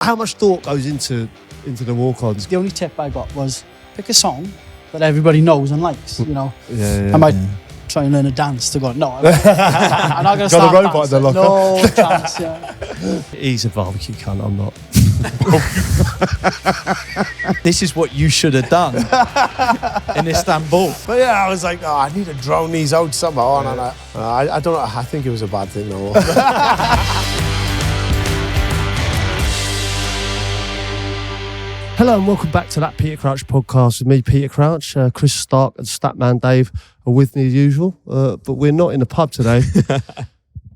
How much thought goes into the walk-ons? The only tip I got was pick a song that everybody knows and likes, you know. Yeah, I might try and learn a dance to go, no, I'm not going to start Got a robot in the locker. No chance, yeah. He's a barbecue cunt, I'm not. This is what you should have done in Istanbul. But yeah, I was like, I need to drown these out somehow. And I don't know, I think it was a bad thing though. Hello and welcome back to that Peter Crouch podcast with me, Peter Crouch. Chris Stark and Statman Dave are with me as usual, but we're not in the pub today.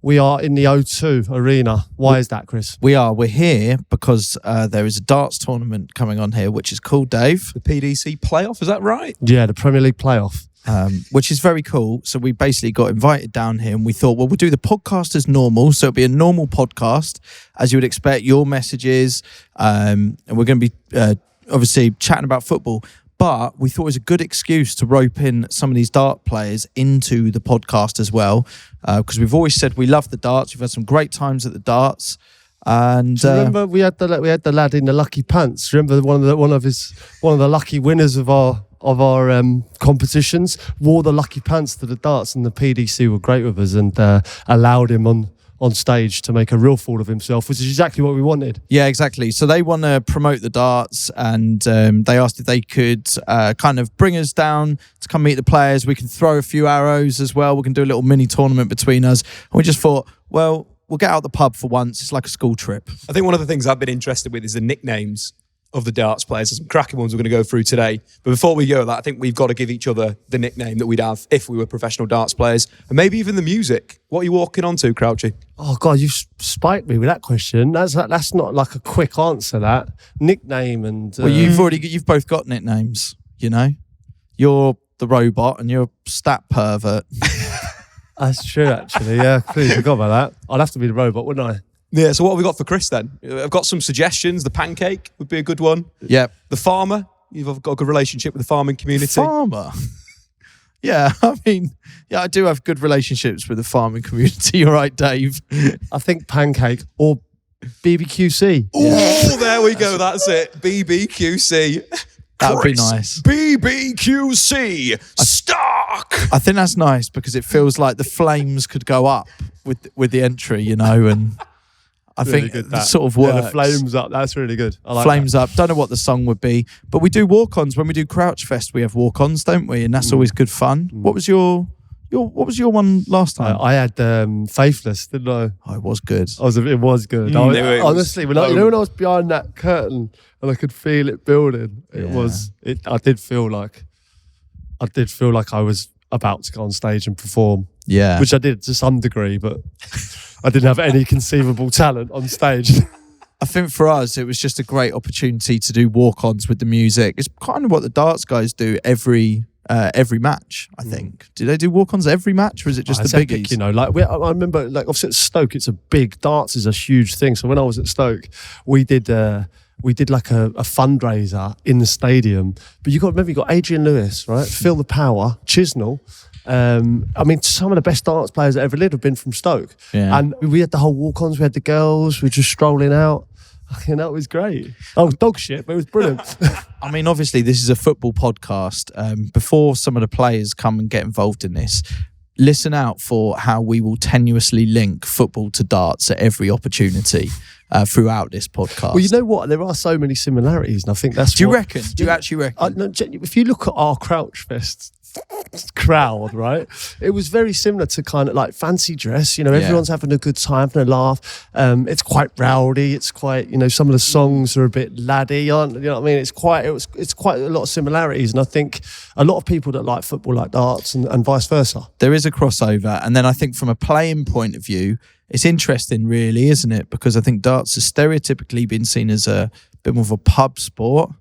We are in the O2 Arena. Why is that, Chris? We're here because there is a darts tournament coming on here, which is called, Dave, the PDC playoff, is that right? Yeah, the Premier League playoff. Which is very cool. So we basically got invited down here and we thought, well, we'll do the podcast as normal. So it'll be a normal podcast, as you would expect, your messages. And we're going to be obviously chatting about football. But we thought it was a good excuse to rope in some of these dart players into the podcast as well. Because we've always said we love the darts. We've had some great times at the darts. And do you remember we had the lad in the lucky pants? Remember one of the lucky winners of our competitions wore the lucky pants to the darts, and the PDC were great with us and allowed him on stage to make a real fool of himself, which is exactly what we wanted. Yeah, exactly. So they want to promote the darts, and they asked if they could kind of bring us down to come meet the players. We can throw a few arrows as well. We can do a little mini tournament between us. And we just thought, well, we'll get out the pub for once. It's like a school trip. I think one of the things I've been interested with is the nicknames of the darts players. There's some cracking ones we're going to go through today. But before we go to that, I think we've got to give each other the nickname that we'd have if we were professional darts players. And maybe even the music. What are you walking onto, Crouchy? Oh, God, you've spiked me with that question. That's not like a quick answer, that. Nickname and... Well, you've both got nicknames, you know? You're the robot and you're stat pervert. That's true, actually. Yeah, completely forgot about that. I'd have to be the robot, wouldn't I? Yeah, so what have we got for Chris then? I've got some suggestions. The pancake would be a good one. Yep. The farmer. You've got a good relationship with the farming community. Farmer? Yeah, I mean, yeah, I do have good relationships with the farming community. You're right, Dave. I think pancake or BBQC. Oh, there we go. That's it. BBQC. That would be nice. BBQC. Stark. I think that's nice because it feels like the flames could go up with the entry, you know, and... I really think it sort of works. Yeah, the flames up. That's really good. I like flames that. up. Don't know what the song would be, but we do walk-ons when we do Crouch Fest. We have walk-ons, don't we? And that's always good fun. What was your one last time? I had Faithless, didn't I? Oh, it was good. It was good. Honestly, when I was behind that curtain and I could feel it building, I did feel like I was about to go on stage and perform. Yeah, which I did to some degree, but. I didn't have any conceivable talent on stage. I think for us, it was just a great opportunity to do walk-ons with the music. It's kind of what the darts guys do every match, I think. Do they do walk-ons every match, or is it just the biggies? Epic, you know, like I remember, like obviously at Stoke, it's a big darts is a huge thing. So when I was at Stoke, we did like a fundraiser in the stadium. But you got Adrian Lewis, right? Feel the Power, Chisnell. I mean, some of the best darts players that ever lived have been from Stoke. Yeah. And we had the whole walk-ons, we had the girls, we were just strolling out. You know, it was great. Oh, dog shit, but it was brilliant. I mean, obviously, this is a football podcast. Before some of the players come and get involved in this, listen out for how we will tenuously link football to darts at every opportunity throughout this podcast. Well, you know what? There are so many similarities, and I think that's Do you reckon? Do you actually reckon? No, if you look at our Crouch Fest crowd, right, it was very similar to kind of like fancy dress, you know, everyone's having a good time, having a laugh. It's quite rowdy, it's quite, you know, some of the songs are a bit laddie, you know what I mean? It's quite a lot of similarities, and I think a lot of people that like football like darts and vice versa. There is a crossover, and then I think from a playing point of view, it's interesting really, isn't it? Because I think darts has stereotypically been seen as a bit more of a pub sport.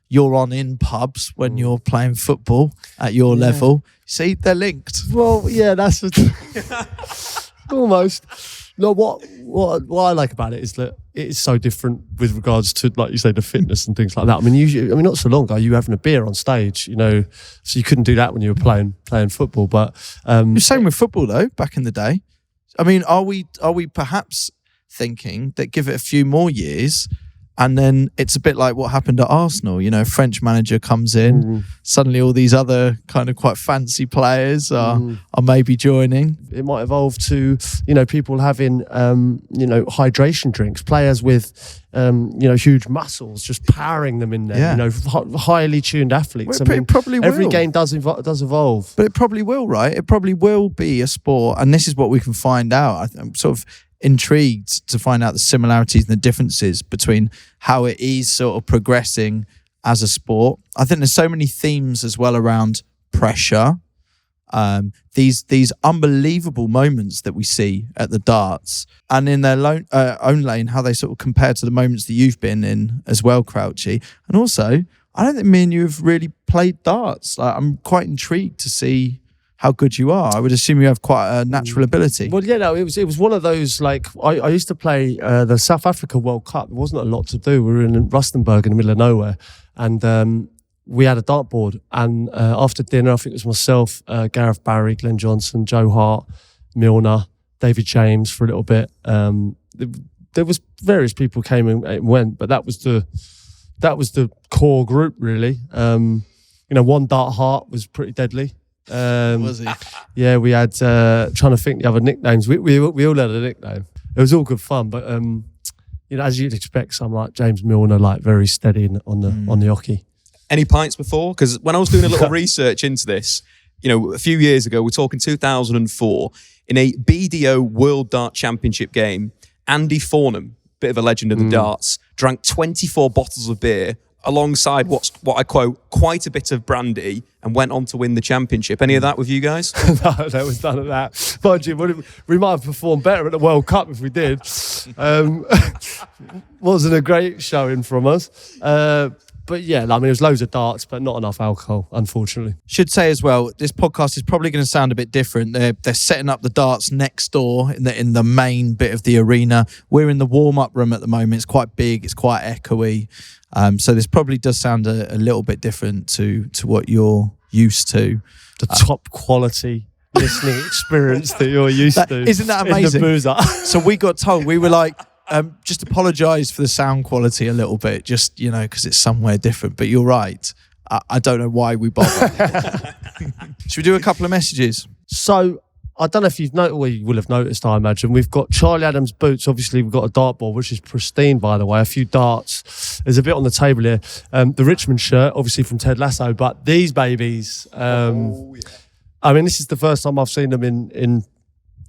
You're on in pubs when you're playing football at your level. See, they're linked. Well, yeah, that's almost. No, what I like about it is that it is so different with regards to, like you say, the fitness and things like that. I mean, not so long ago, you were having a beer on stage, you know, so you couldn't do that when you were playing football. But the same with football though. Back in the day, I mean, are we perhaps thinking that give it a few more years, and then it's a bit like what happened at Arsenal. You know, a French manager comes in, suddenly all these other kind of quite fancy players are maybe joining. It might evolve to, you know, people having, you know, hydration drinks, players with, you know, huge muscles, just powering them in there, Yeah. you know, highly tuned athletes. Well, it probably will. Every game does evolve. But it probably will, right? It probably will be a sport, and this is what we can find out. I'm sort of intrigued to find out the similarities and the differences between how it is sort of progressing as a sport. I think there's so many themes as well around pressure. These unbelievable moments that we see at the darts, and in their own lane, how they sort of compare to the moments that you've been in as well, Crouchy. And also, I don't think me and you have really played darts. Like, I'm quite intrigued to see how good you are. I would assume you have quite a natural ability. Well, yeah, no, it was one of those, like, I used to play the South Africa World Cup. There wasn't a lot to do. We were in Rustenburg in the middle of nowhere, and we had a dartboard. And after dinner, I think it was myself, Gareth Barry, Glenn Johnson, Joe Hart, Milner, David James for a little bit. There was various people came and went, but that was the core group, really. You know, one Dart Hart was pretty deadly. Was he? Yeah, we had trying to think the other nicknames. We all had a nickname. It was all good fun, but you know, as you'd expect, some like James Milner, like very steady on the hockey. Any pints before? Because when I was doing a little research into this, you know, a few years ago, we're talking 2004, in a BDO World Dart Championship game, Andy Fornham, bit of a legend of the darts, drank 24 bottles of beer alongside what I quote, quite a bit of brandy, and went on to win the championship. Any of that with you guys? No, that was none of that. Mind you, we might have performed better at the World Cup if we did. Wasn't a great showing from us. But yeah, I mean, it was loads of darts, but not enough alcohol, unfortunately. Should say as well, this podcast is probably going to sound a bit different. They're setting up the darts next door in the main bit of the arena. We're in the warm-up room at the moment. It's quite big. It's quite echoey. So this probably does sound a little bit different to what you're used to. The top quality listening experience that you're used to. Isn't that amazing? In the boozer. So we got told, we were like, just apologise for the sound quality a little bit, just, you know, because it's somewhere different. But you're right. I don't know why we bother. Should we do a couple of messages? So, I don't know if you've noticed, well, you will have noticed, I imagine. We've got Charlie Adams' boots. Obviously, we've got a dartboard, which is pristine, by the way. A few darts. There's a bit on the table here. The Richmond shirt, obviously from Ted Lasso. But these babies, I mean, this is the first time I've seen them in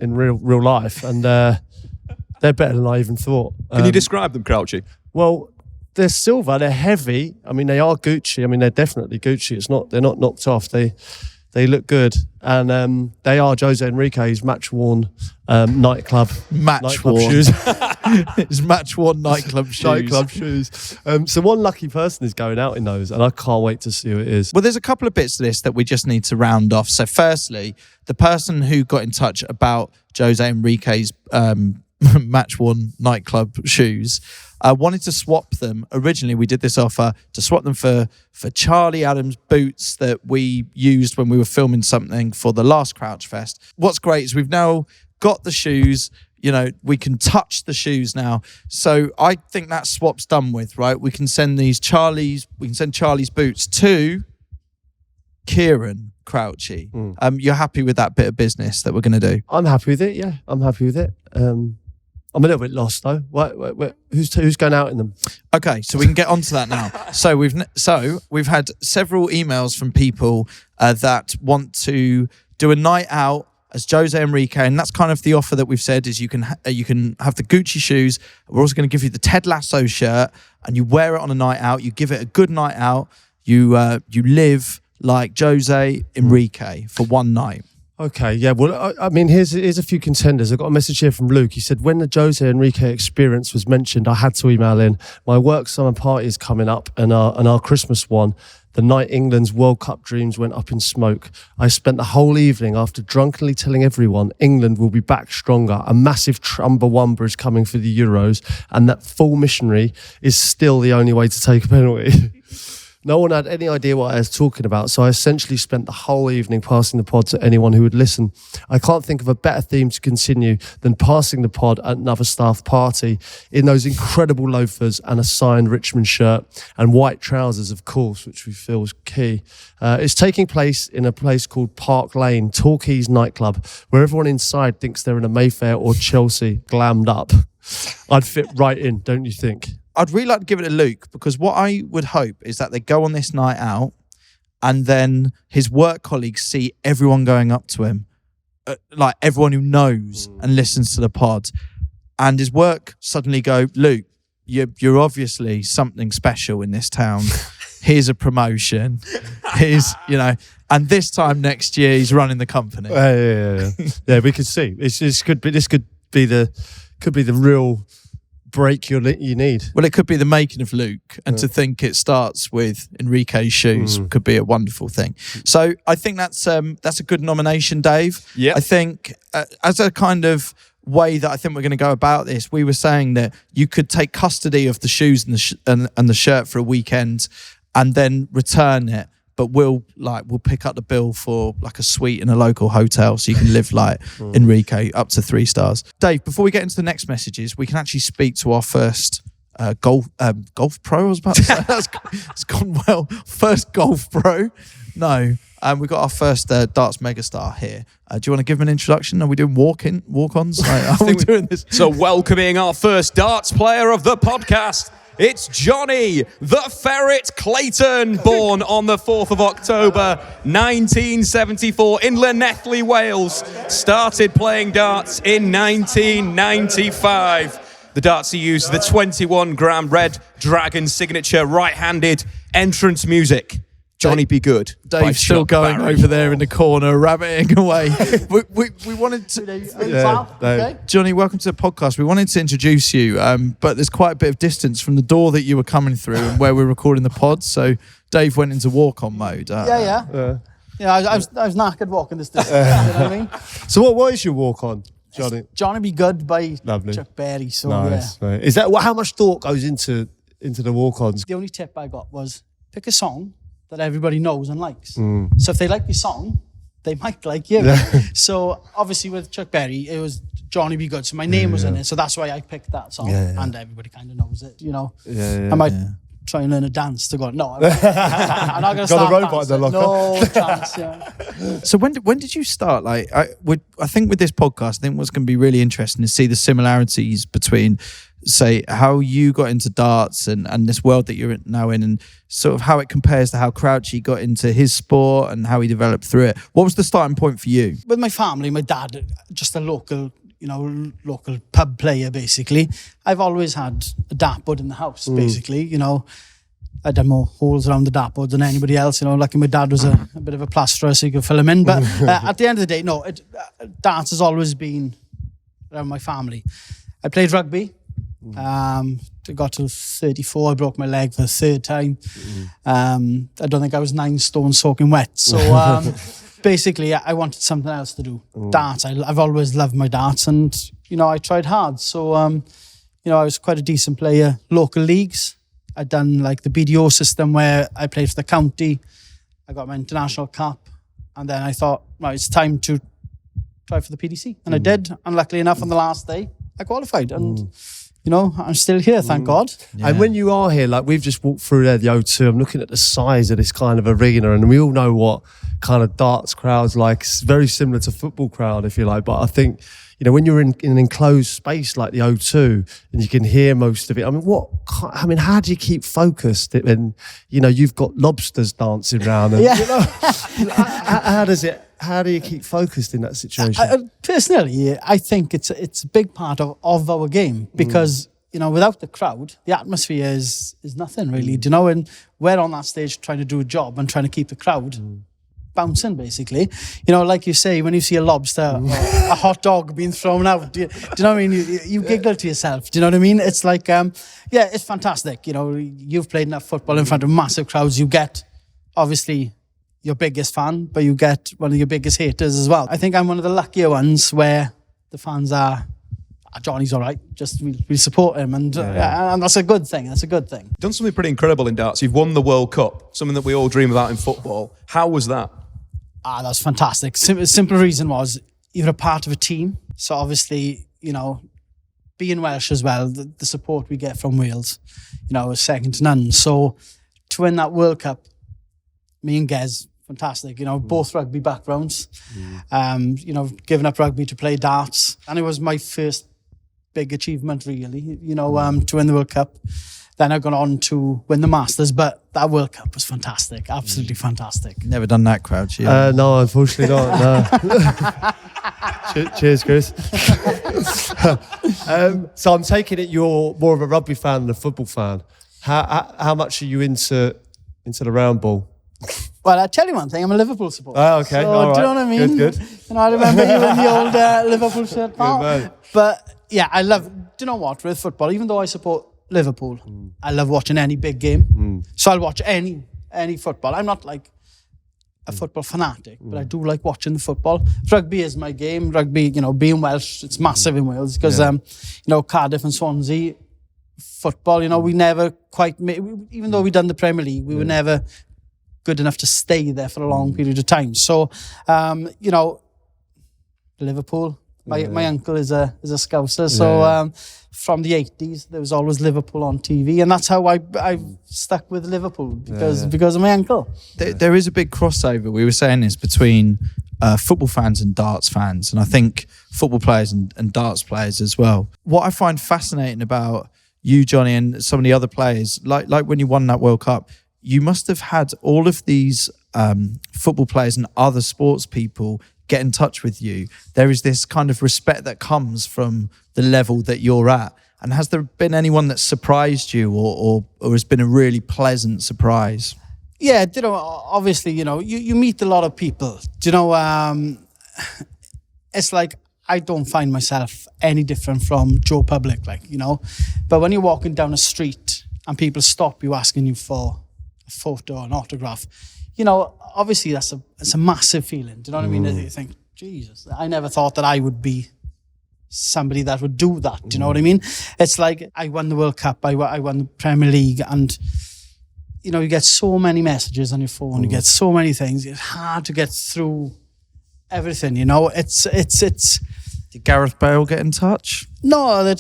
real life. And they're better than I even thought. Can you describe them, Crouchy? Well, they're silver. They're heavy. I mean, they are Gucci. I mean, they're definitely Gucci. They're not knocked off. They look good, and they are Jose Enrique's match-worn nightclub shoes. It's match-worn nightclub shoes. Nightclub shoes. So one lucky person is going out in those, and I can't wait to see who it is. Well, there's a couple of bits to this that we just need to round off. So firstly, the person who got in touch about Jose Enrique's match-worn nightclub shoes wanted to swap them. Originally, we did this offer to swap them for Charlie Adams' boots that we used when we were filming something for the last Crouch Fest. What's great is we've now got the shoes. You know, we can touch the shoes now. So I think that swap's done with, right? We can send Charlie's boots to Kieran Crouchy. You're happy with that bit of business that we're going to do? I'm happy with it, yeah. I'm happy with it. I'm a little bit lost though. Who's going out in them? Okay, so we can get onto that now. So we've had several emails from people that want to do a night out as Jose Enrique, and that's kind of the offer that we've said is you can have the Gucci shoes. We're also going to give you the Ted Lasso shirt, and you wear it on a night out. You give it a good night out. You live like Jose Enrique for one night. Okay, yeah. Well, I mean, here's a few contenders. I got a message here from Luke. He said, when the Jose Enrique experience was mentioned, I had to email in. My work summer party is coming up, and our Christmas one, the night England's World Cup dreams went up in smoke. I spent the whole evening after drunkenly telling everyone England will be back stronger. A massive Chumbawamba is coming for the Euros, and that full missionary is still the only way to take a penalty. No one had any idea what I was talking about, so I essentially spent the whole evening passing the pod to anyone who would listen. I can't think of a better theme to continue than passing the pod at another staff party in those incredible loafers and a signed Richmond shirt and white trousers, of course, which we feel is key. It's taking place in a place called Park Lane, Torquay's nightclub, where everyone inside thinks they're in a Mayfair or Chelsea, glammed up. I'd fit right in, don't you think? I'd really like to give it to Luke, because what I would hope is that they go on this night out and then his work colleagues see everyone going up to him, like everyone who knows and listens to the pod, and his work suddenly go, Luke, you're obviously something special in this town. Here's a promotion. Here's, and this time next year he's running the company. Yeah, we could see. This could be the real break you need. Well, it could be the making of Luke, and to think it starts with Enrique's shoes could be a wonderful thing. So I think that's a good nomination, Dave. Yeah, I think as a kind of way that I think we're going to go about this, we were saying that you could take custody of the shoes and the shirt for a weekend, and then return it. But we'll pick up the bill for like a suite in a local hotel, so you can live like Enrique, up to 3 stars. Dave, before we get into the next messages, we can actually speak to our first golf pro. I was about to say it's gone well. First golf pro. No, we've got our first darts megastar here. Do you want to give him an introduction? Are we doing walk-ons? Are we doing this? So welcoming our first darts player of the podcast. It's Jonny the Ferret Clayton, born on the 4th of October 1974 in Llanelli, Wales. Started playing darts in 1995. The darts he used the 21-gram Red Dragon signature right-handed entrance music. Johnny Be Good. Dave's still going over there in the corner, rabbiting away. we wanted to... Okay. Jonny, welcome to the podcast. We wanted to introduce you, but there's quite a bit of distance from the door that you were coming through and where we're recording the pod, so Dave went into walk-on mode. Yeah, I was knackered walking this distance. You know what I mean? So what is your walk-on, Jonny? Johnny Be Good by Lovely. Chuck Berry. So Nice. Right. Is that how much thought goes into the walk-ons? The only tip I got was pick a song that everybody knows and likes. So if they like your song, they might like you. So obviously with Chuck Berry, it was Johnny Be Good. So my name was in it. So that's why I picked that song. And everybody kind of knows it, I might try and learn a dance to go, no, I'm not going to start got a robot in the locker. No chance, So when did you start? Like, I think with this podcast, I think what's going to be really interesting is see the similarities between, say, how you got into darts and this world that you're now in, and sort of how it compares to how Crouchy got into his sport and how he developed through it. What was the starting point for you? With my family, my dad, just a local pub player, basically. I've always had a dartboard in the house, basically, I'd done more holes around the dartboard than anybody else, lucky my dad was a bit of a plasterer, so he could fill them in. But at the end of the day, darts has always been around my family. I played rugby. I got to 34, I broke my leg for the 3rd time. I don't think I was 9 stone soaking wet. So basically, I wanted something else to do. Darts, I've always loved my darts, and, I tried hard. So, I was quite a decent player. Local leagues, I'd done like the BDO system where I played for the county. I got my international cap, and then I thought, right, it's time to try for the PDC. And I did, and luckily enough, on the last day, I qualified. And I'm still here, thank God. Yeah. And when you are here, like we've just walked through there, the O2, I'm looking at the size of this kind of arena, and we all know what kind of darts crowd's like. It's very similar to football crowd, if you like. But I think, when you're in an enclosed space like the O2 and you can hear most of it, how do you keep focused when, you've got lobsters dancing around? And, how do you keep focused in that situation? Personally, I think it's a big part of our game because, without the crowd, the atmosphere is nothing really, and we're on that stage trying to do a job and trying to keep the crowd bouncing, basically. Like you say, when you see a lobster or a hot dog being thrown out, do you know what I mean? You giggle to yourself. Do you know what I mean? It's like, it's fantastic. You've played enough football in front of massive crowds. You get, obviously, your biggest fan, but you get one of your biggest haters as well. I think I'm one of the luckier ones where the fans are Johnny's all right. Just we support him, and that's a good thing. That's a good thing. Done something pretty incredible in darts. You've won the World Cup, something that we all dream about in football. How was that? That's fantastic. Simple reason was you're a part of a team. So obviously, being Welsh as well, the support we get from Wales, is second to none. So to win that World Cup, me and Gez, fantastic. Both rugby backgrounds. Giving up rugby to play darts, and it was my first big achievement, really. To win the World Cup. Then I got on to win the Masters, but that World Cup was fantastic, absolutely fantastic. Never done that, Crouchy. No, unfortunately not. No. Cheers, Chris. So I'm taking it you're more of a rugby fan than a football fan. How much are you into the round ball? Well, I tell you one thing, I'm a Liverpool supporter. Oh, okay. So, all right. do you know what I mean? Good. I remember you in the old Liverpool shirt. Good man. But yeah, I love, do you know what, with football, even though I support Liverpool, I love watching any big game. So I'll watch any football. I'm not like a football fanatic, but I do like watching the football. Rugby is my game. Rugby, being Welsh, it's massive in Wales because, Cardiff and Swansea, football, we never quite even though we done the Premier League, we were never good enough to stay there for a long period of time. So, Liverpool, my uncle is a Scouser, so from the 80s there was always Liverpool on TV, and that's how I stuck with Liverpool because of my uncle. There is a big crossover, we were saying this, between football fans and darts fans, and I think football players and darts players as well. What I find fascinating about you, Jonny, and some of the other players, like when you won that World Cup, you must have had all of these football players and other sports people get in touch with you. There is this kind of respect that comes from the level that you're at. And has there been anyone that surprised you or has been a really pleasant surprise? Yeah, obviously, you meet a lot of people. It's like I don't find myself any different from Joe Public, But when you're walking down a street and people stop you asking you for a photo or an autograph, obviously it's a massive feeling. Do you know what I mean? You think, Jesus, I never thought that I would be somebody that would do that. Do you know what I mean? It's like I won the World Cup, I won the Premier League, and you get so many messages on your phone, you get so many things. It's hard to get through everything. It's. Did Gareth Bale get in touch? No,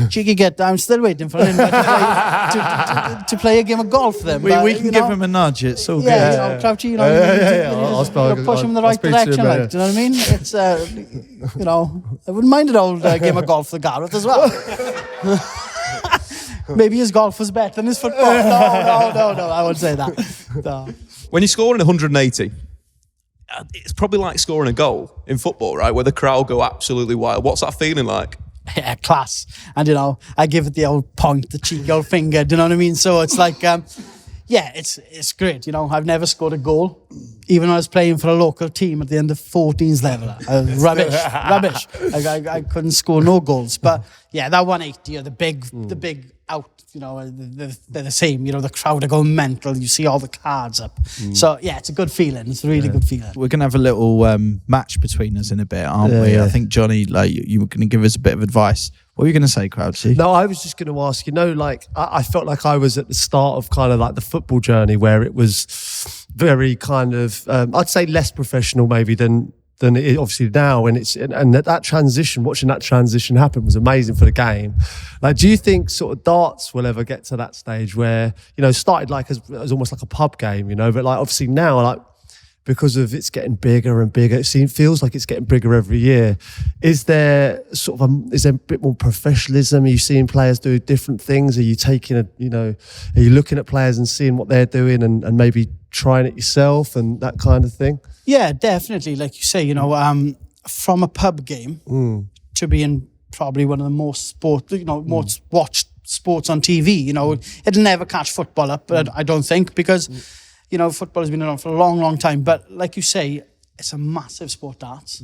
cheeky get. I'm still waiting for him to play a game of golf. Then we can give him a nudge. It's all good. Crouchy. Push him in the right direction. Do you know what I mean? It's I wouldn't mind an old game of golf for Gareth as well. Maybe his golf was better than his football. No, I wouldn't say that. No. When you're scoring 180. It's probably like scoring a goal in football, right? Where the crowd go absolutely wild. What's that feeling like? Yeah, class. And, I give it the old point, the cheeky old finger. Do you know what I mean? So it's like, it's great. I've never scored a goal. Even when I was playing for a local team at the end of 14s level. Rubbish. I couldn't score no goals. But, yeah, that 180, the big out, they're the same. The crowd are going mental. You see all the cards up. So, yeah, it's a good feeling. It's a really good feeling. We're going to have a little match between us in a bit, aren't we? Yeah. I think, Jonny, you were going to give us a bit of advice. What were you going to say, Crouchy? No, I was just going to ask, I felt like I was at the start of kind of like the football journey where it was very kind of, I'd say less professional maybe than it is obviously now, and that transition, watching that transition happen was amazing for the game. Like, do you think sort of darts will ever get to that stage where, started like as almost like a pub game, but like obviously now, like because of it's getting bigger and bigger, it feels like it's getting bigger every year. Is there a bit more professionalism? Are you seeing players do different things? Are you taking are you looking at players and seeing what they're doing and maybe trying it yourself and that kind of thing? Yeah, definitely. Like you say, from a pub game to being probably one of the most most watched sports on TV. It'll never catch football up, but I don't think, because football has been around for a long, long time. But like you say, it's a massive sport, darts.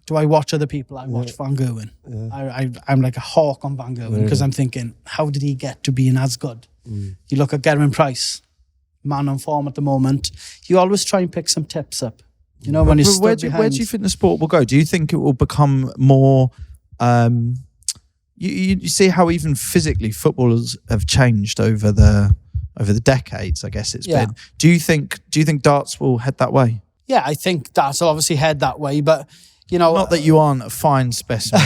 Do I watch other people? I watch Van Gerwen. Yeah. I'm like a hawk on Van Gerwen because I'm thinking, how did he get to being as good? You look at Gerwyn Price, man on form at the moment. You always try and pick some tips up. When you where do you think the sport will go? Do you think it will become more, You see how even physically footballers have changed over the decades, I guess it's been. Do you think darts will head that way? Yeah, I think darts will obviously head that way, but not that you aren't a fine specimen.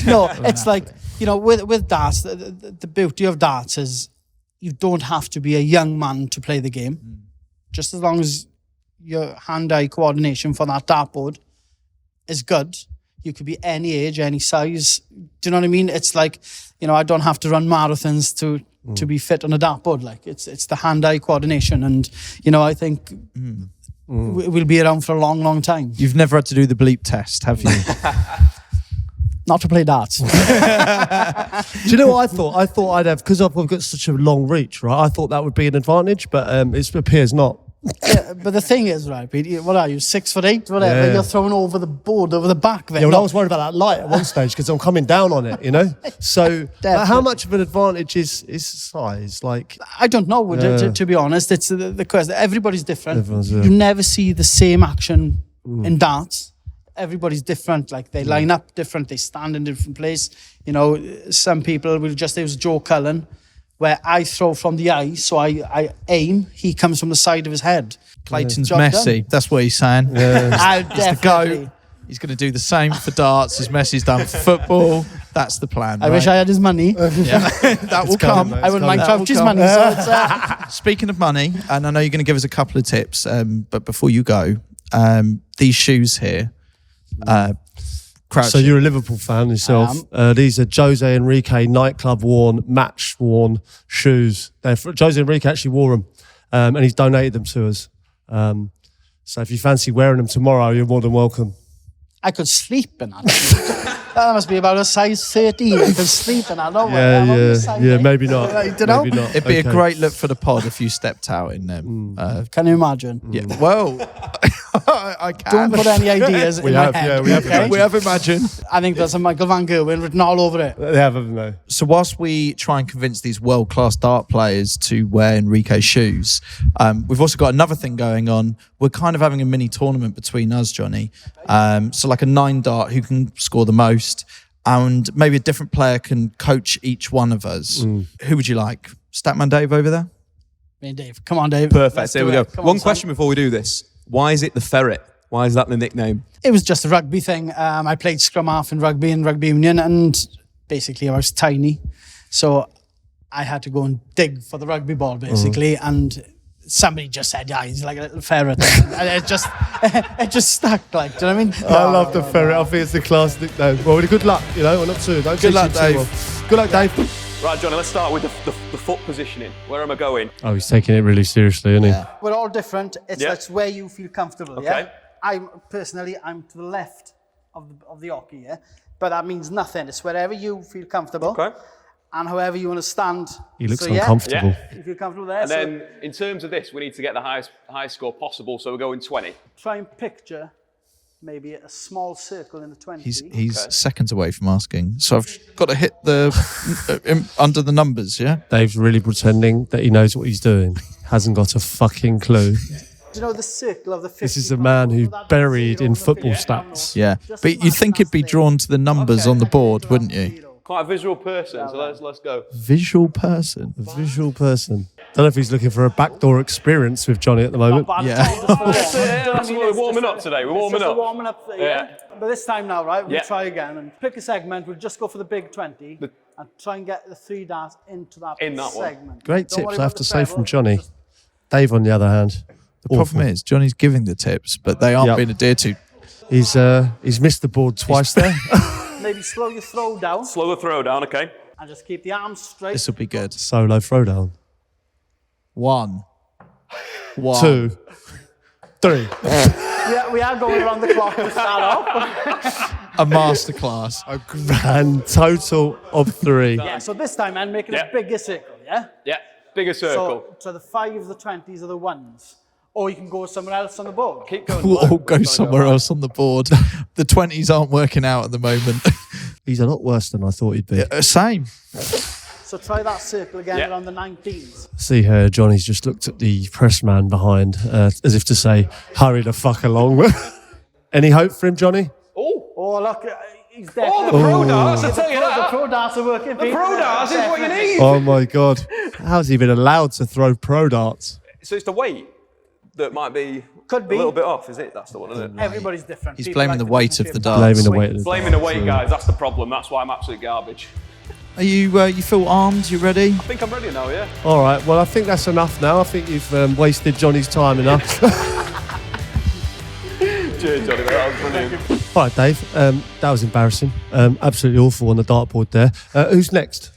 No, it's like, with darts, the beauty of darts is you don't have to be a young man to play the game. Just as long as your hand-eye coordination for that dartboard is good, you could be any age, any size. Do you know what I mean? It's like, I don't have to run marathons to be fit on a dartboard. Like it's the hand-eye coordination, and I think we'll be around for a long, long time. You've never had to do the bleep test, have you? Not to play darts. Do you know what I thought? I thought I'd have, because I've got such a long reach, right? I thought that would be an advantage, but it appears not. Yeah, but the thing is, right, Pete, what are you, 6'8", whatever? Yeah. You're throwing over the board, over the back there. Yeah, well, I was worried about that light at one stage because I'm coming down on it, So, but how much of an advantage is size? Like, I don't know, to be honest. It's the question. Everybody's different. Everyone's, yeah. You never see the same action in darts. Everybody's different. Like, they line up different. They stand in different place. Some people will just use Joe Cullen, where I throw from the eye, so I aim. He comes from the side of his head. Clayton's Job Messi. done. That's what he's saying. I He's the definitely. GOAT. He's going to do the same for darts as Messi's done for football. That's the plan. I wish I had his money. Yeah. That will come. coming, I wouldn't mind That will Crouchy's come. money. So it's, Speaking of money, and I know you're going to give us a couple of tips, but before you go, these shoes here, Crouchy. so you're a Liverpool fan yourself. These are Jose Enrique nightclub worn, match worn shoes. Jose Enrique actually wore them, and he's donated them to us. So if you fancy wearing them tomorrow, you're more than welcome. I could sleep in that. That must be about a size 13. I could sleep in that. Don't worry. Yeah, maybe not. You know? Maybe not. It'd be Okay. a great look for the pod if you stepped out in them. Can you imagine? Yeah. Well, I can. Don't put any ideas in my head. we have okay? We have imagined. I think there's a Michael van Gerwen written all over it. They have, haven't they? So whilst we try and convince these world-class dart players to wear Enrique's shoes, we've also got another thing going on. We're kind of having a mini tournament between us, Johnny. So like a 9 dart, who can score the most, and maybe a different player can coach each one of us. Who would you like? Statman Dave over there? Me and Dave. Come on, Dave. Perfect. Let's There do we go. it. Come One on, son. question before we do this. Why is it the ferret? Why is that the nickname? It was just a rugby thing. I played scrum half in rugby and rugby union, and basically I was tiny. So I had to go and dig for the rugby ball, basically, and somebody just said, yeah, he's like a little ferret. And it just stuck, like, do you know what I mean? I love the ferret. I think it's the class nickname. Well, good luck, well, not too. Don't Good luck, teach you too Dave. well. Good luck, Dave. Right, Johnny, let's start with the foot positioning. Where am I going? Oh, he's taking it really seriously, isn't he? We're all different. That's where you feel comfortable, yeah? Okay. I'm to the left of the hockey, yeah? But that means nothing. It's wherever you feel comfortable. Okay. And however you want to stand. He looks So, uncomfortable. Yeah. You feel comfortable there. And so then, in terms of this, we need to get the highest score possible, so we're going 20. try and picture maybe a small circle in the 20. He's seconds away from asking. So I've got to hit the under the numbers, yeah? Dave's really pretending that he knows what he's doing. Hasn't got a fucking clue. Do you know the circle of the 50? This is a man who buried in football stats. Yeah. But you'd think it'd be drawn to the numbers on the board, wouldn't you? Quite a visual person, so let's go. Visual person. A visual person. Don't know if he's looking for a backdoor experience with Johnny at the moment. Yeah. That's what we're warming up today. We're warming up. Warming up, Yeah. But this time now, right, we'll Yeah. try again and pick a segment. We'll just go for the big 20 and try and get the 3 darts into that In that one. segment. Great Don't tips, worry I have about to the say, treble, from Johnny. just- Dave, on the other hand, The problem is, Johnny's giving the tips, but they aren't Yep. being adhered to. he's missed the board twice there. Maybe slow your throw down Slow the throw down, okay? and just keep the arms straight. This will be good. Solo throwdown. 1. 2, 3. Yeah, we are going around the clock to start off. A masterclass. A grand total of 3. Yeah, so this time, man, make it Yeah. a bigger circle, yeah? Yeah, bigger circle. So the 5, the 20s are the 1s. Or you can go somewhere else on the board. Keep going. We'll low. all go somewhere else on the board. The 20s aren't working out at the moment. He's a lot worse than I thought he'd be. Same. So try that circle again Yeah. around the 19s. See here, Johnny's just looked at the press man behind as if to say, hurry the fuck along. Any hope for him, Johnny? Oh, look, He's Oh, the pro darts, I tell you The that. pro darts are working. The pro darts is what you need. Oh my God. How's he even allowed to throw pro darts? So it's the weight that might be Could be. a little bit off, is it? That's the one, isn't it? Everybody's different. He's People blaming like the weight different of the shapes. darts. Blaming the weight of the Blaming the weight, darts, guys. That's the problem. That's why I'm absolute garbage. Are you feel armed? You ready? I think I'm ready now, yeah. All right, well, I think that's enough now. I think you've wasted Johnny's time enough. Cheers, Johnny. That was brilliant. All right, Dave, that was embarrassing. Absolutely awful on the dartboard there. Who's next?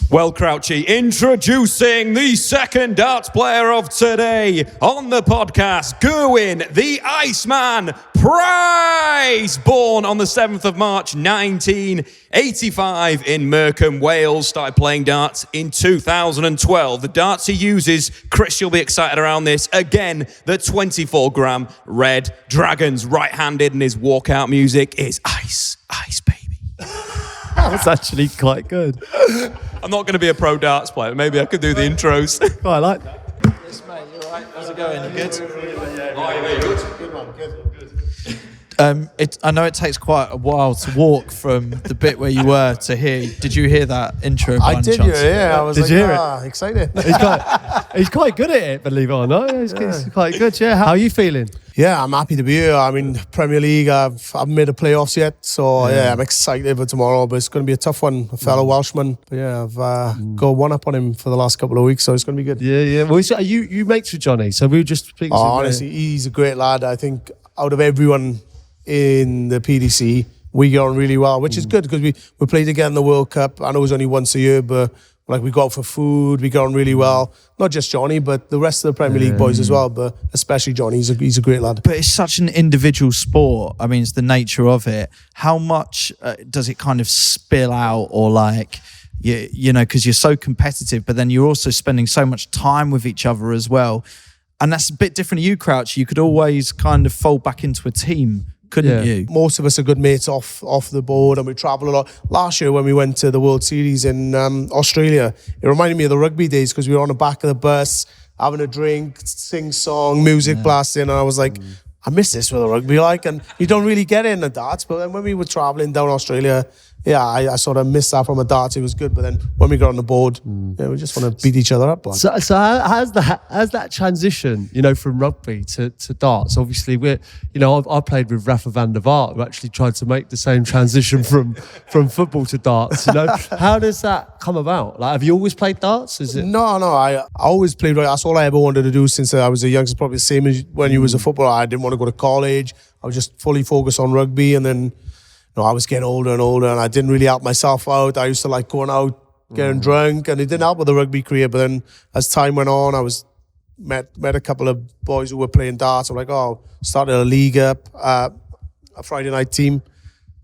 Well, Crouchy, introducing the second darts player of today on the podcast, Gerwyn the Iceman Price, born on the 7th of March 1985 in Morecambe, Wales, started playing darts in 2012. The darts he uses, Chris, you'll be excited around this, again, the 24-gram Red Dragons, right-handed, and his walkout music is Ice, Ice Baby. That's actually quite good. I'm not going to be a pro darts player. Maybe I could do the intros. I like that. Yes, mate. You all right? How's it going? You good? I know it takes quite a while to walk from the bit where you were to here. Did you hear that intro? By I any did chance? hear it, yeah. I was Did like, you hear it? excited. He's quite good at it, believe it or not. He's quite good, yeah. How are you feeling? Yeah, I'm happy to be here. I mean, Premier League, I haven't made the playoffs yet. So, yeah, I'm excited for tomorrow. But it's going to be a tough one. A fellow Welshman. But, yeah, I've got one up on him for the last couple of weeks. So, it's going to be good. Yeah, yeah. Well, so you mates with Johnny, so we were just speaking to him. Honestly, he's a great lad. I think out of everyone in the PDC, we get on really well, which is good because we play together in the World Cup. I know it's only once a year, but like we go out for food, we get on really well. Not just Johnny, but the rest of the Premier League boys as well, but especially Johnny. He's a great lad. But it's such an individual sport. I mean, it's the nature of it. How much does it kind of spill out, or like, you know, because you're so competitive, but then you're also spending so much time with each other as well. And that's a bit different to you, Crouch. You could always kind of fold back into a team, couldn't you? Most of us are good mates off the board, and we travel a lot. Last year when we went to the World Series in Australia, it reminded me of the rugby days because we were on the back of the bus having a drink, sing song, music blasting, and I was like, I miss this with the rugby, like, and you don't really get it in the darts. But then when we were traveling down Australia, yeah, I sort of missed that from a darts. It was good, but then when we got on the board, yeah, we just want to beat each other up. Like. So how's that transition, you know, from rugby to darts? Obviously, I played with Rafa van der Vaart, who actually tried to make the same transition from football to darts. You know, how does that come about? Like, have you always played darts? Is it? No, I always played rugby. That's all I ever wanted to do since I was a youngster. Probably the same as when you was a footballer. I didn't want to go to college. I was just fully focused on rugby, and then. I was getting older and older, and I didn't really help myself out. I used to like going out, getting drunk, and it didn't help with the rugby career. But then as time went on, I was met a couple of boys who were playing darts. I'm like, started a league up, a Friday night team.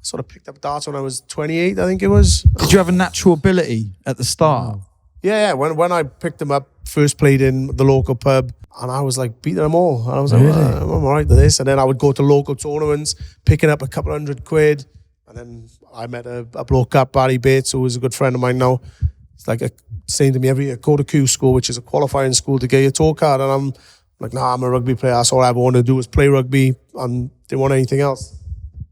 Sort of picked up darts when I was 28, I think it was. Did you have a natural ability at the start? Yeah. When I picked them up, first played in the local pub, and I was like beating them all. And I was like, I'm all right with this. And then I would go to local tournaments, picking up a couple £100. And then I met a bloke up, Barry Bates, who is a good friend of mine now. It's like saying to me every year, go to Q school, which is a qualifying school to get your tour card. And I'm like, nah, I'm a rugby player. That's all I ever wanted to do was play rugby, and didn't want anything else.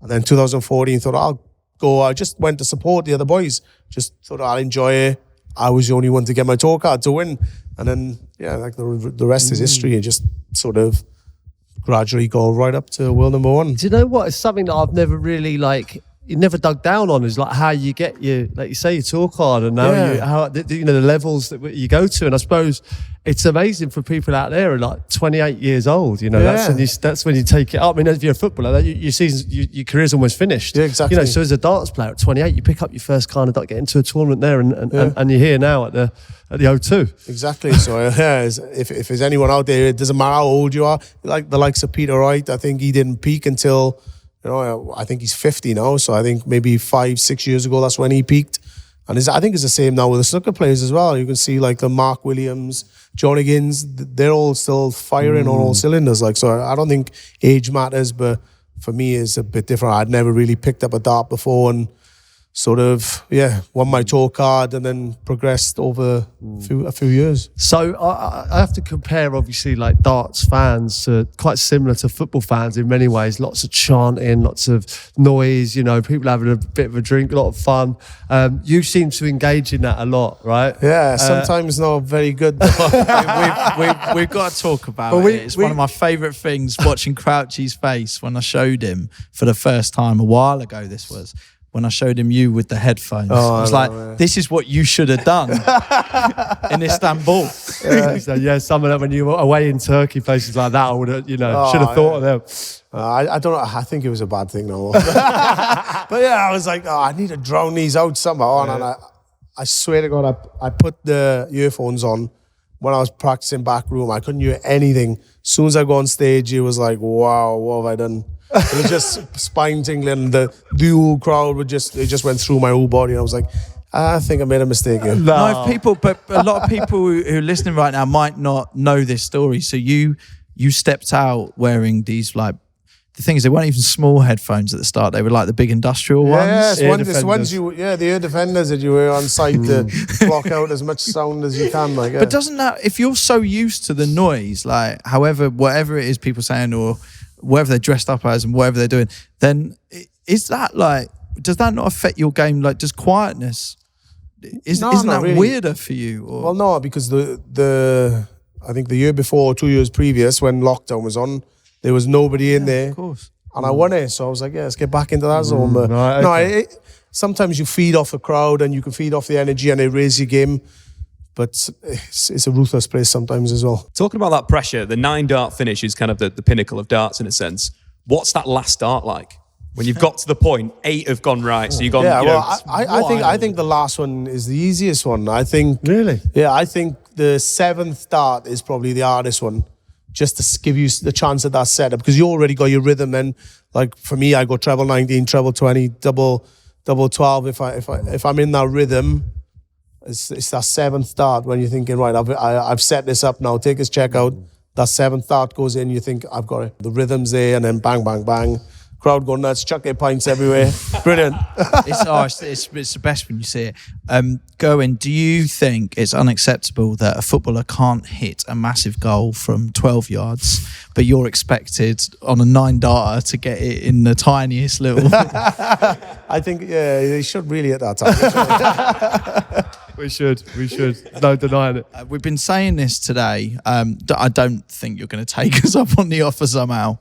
And then 2014, thought I'll go. I just went to support the other boys. Just thought I'll enjoy it. I was the only one to get my tour card to win. And then, yeah, like the rest is history. And just sort of gradually go right up to world number one. Do you know what? It's something that I've never really you never dug down on, is like how you get your, like you say, your tour card, and how the levels that you go to. And I suppose it's amazing for people out there who are like 28 years old. You know, that's when you take it up. I mean, if you're a footballer, your career's almost finished. Yeah, exactly. You know, so as a darts player at 28, you pick up your first kind of get into a tournament there, and you're here now at the O2. Exactly. So if there's anyone out there, it doesn't matter how old you are. Like the likes of Peter Wright, I think he didn't peak until. I think he's 50 now, so I think maybe 5-6 years ago, that's when he peaked. And I think it's the same now with the snooker players as well. You can see like the Mark Williams, John Higgins, they're all still firing on all cylinders. Like, so I don't think age matters, but for me it's a bit different. I'd never really picked up a dart before, and sort of, won my tour card and then progressed over a few years. So I have to compare, obviously, like darts fans to quite similar to football fans in many ways. Lots of chanting, lots of noise, people having a bit of a drink, a lot of fun. You seem to engage in that a lot, right? Yeah, sometimes not very good. We've got to talk about it. It's one of my favourite things, watching Crouchy's face when I showed him for the first time a while ago. This was when I showed him you with the headphones. I was like, this is what you should have done in Istanbul. So some of them, when you were away in Turkey, places like that, I would have, should have thought of them. I don't know. I think it was a bad thing, no. But I was like, I need to drown these out somehow. And I swear to God, I put the earphones on when I was practicing back room. I couldn't hear anything. As soon as I go on stage, it was like, wow, what have I done? It was just spine tingling. The whole crowd just went through my whole body. And I was like, I think I made a mistake here. No, but a lot of people who are listening right now might not know this story. So you stepped out wearing these, like, the thing is, they weren't even small headphones at the start. They were like the big industrial ones. Yes, the ear defenders that you wear on site to block out as much sound as you can. Like, But doesn't that, if you're so used to the noise, like whatever it is people saying or whatever they're dressed up as and whatever they're doing, then is that like, does that not affect your game? Like, does quietness, isn't that really weirder for you? Or? Well, no, because I think the year before, 2 years previous, when lockdown was on, there was nobody in there. Of course. And I won it. So I was like, let's get back into that zone. But sometimes you feed off a crowd and you can feed off the energy and it raises your game. But it's a ruthless place sometimes as well. Talking about that pressure, the 9-dart finish is kind of the pinnacle of darts in a sense. What's that last dart like? When you've got to the point, 8 have gone right, so you've gone. I think the last one is the easiest one. I think really. Yeah, I think the 7th dart is probably the hardest one, just to give you the chance at that setup because you already got your rhythm. Then, like for me, I go treble 19, treble 20, double 12. If I'm in that rhythm, it's that 7th dart when you're thinking, right, I've set this up now. Take this check out. That 7th dart goes in. You think I've got it. The rhythm's there, and then bang, bang, bang. Crowd going nuts, chuck their pints everywhere. Brilliant. It's the best when you see it. Gerwyn, do you think it's unacceptable that a footballer can't hit a massive goal from 12 yards, but you're expected on a 9-darter to get it in the tiniest little... I think, they should really hit that time. We should. No denying it. We've been saying this today. I don't think you're going to take us up on the offer somehow.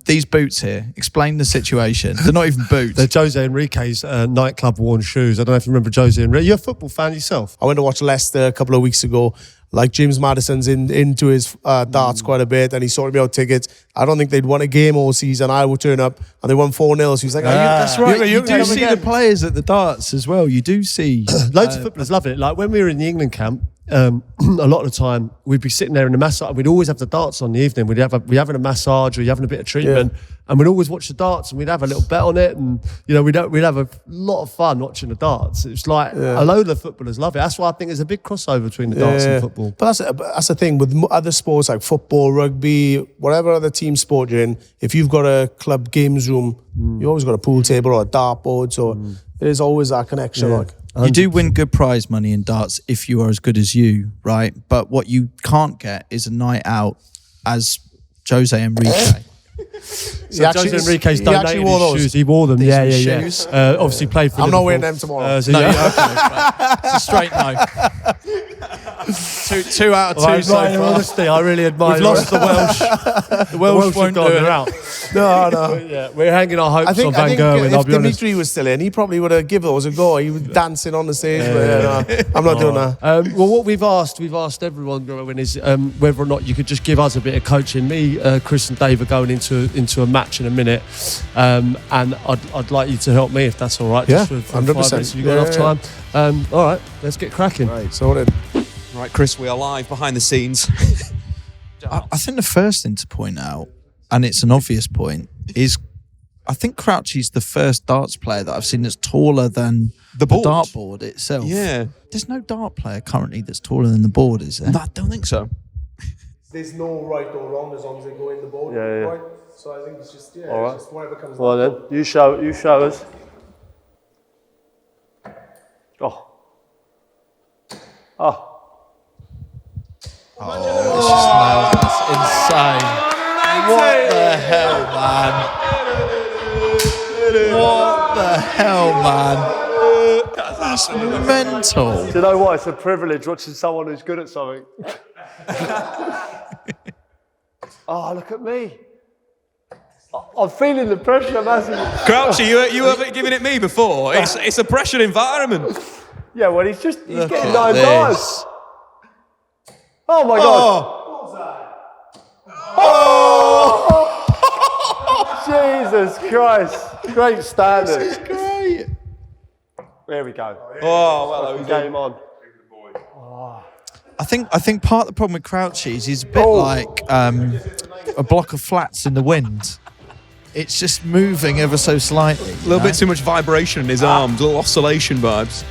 These boots here, explain the situation. They're not even boots. They're Jose Enrique's nightclub worn shoes. I don't know if you remember Jose Enrique. You're a football fan yourself. I went to watch Leicester a couple of weeks ago. Like James Madison's into his darts quite a bit, and he sorted me out tickets. I don't think they'd won a game all season. I would turn up, and they won 4-0. So he's like, that's right. You do see the players at the darts as well. You do see loads of footballers love it. Like when we were in the England camp, a lot of the time we'd be sitting there in the massage. We'd always have the darts on the evening. We're having a massage or you're having a bit of treatment, and we'd always watch the darts and we'd have a little bet on it, and we'd have a lot of fun watching the darts. It's like a load of footballers love it. That's why I think there's a big crossover between the darts and football. But that's the thing with other sports like football, rugby, whatever other team sport you're in. If you've got a club games room, you always got a pool table or a dartboard, so there's always that connection. Yeah. Like. You do win good prize money in darts if you are as good as you, right? But what you can't get is a night out as Jose Enrique. So Jose Enrique's donated his shoes. He wore them. Shoes. Obviously played for I'm Liverpool. not wearing them tomorrow. Okay. Right. It's a straight no. Two out of 2 so far. Honestly, I really admire. We've lost the Welsh. The Welsh won't do it. Out. No. We're hanging our hopes on Van Gerwen. If Dimitri was still in, he probably would have given those a go. He was dancing on the stage. I'm not doing that. Well, what we've asked everyone, Gerwyn, is whether or not you could just give us a bit of coaching. Me, Chris and Dave are going into a match in a minute, and I'd like you to help me if that's all right. Yeah, just for 100%. 5 minutes. Have you got enough time? All right, let's get cracking. Right, sorted. Right, Chris, we are live behind the scenes. I think the first thing to point out, and it's an obvious point, is I think Crouchy's the first darts player that I've seen that's taller than the dartboard itself. Yeah. There's no dart player currently that's taller than the board, is there? No, I don't think so. There's no right or wrong as long as they go in the board. Yeah. Right? So I think it's just All right. just whatever comes. Well then, you show us. Oh. Oh. It's just nailed. That's insane. What the hell, man? What the hell, man? That's mental. Do you know what? It's a privilege watching someone who's good at something. Oh, look at me. I'm feeling the pressure massively. Crouchy, you haven't given it me before. It's a pressured environment. Yeah, well, he's getting Look 9 at bars. this. Oh my God. Jesus Christ. Great standard. This is great. There we go. Oh, well, Game on. I think part of the problem with Crouchy is he's a bit like a block of flats in the wind. It's just moving ever so slightly. a little bit too much vibration in his arms, little oscillation vibes.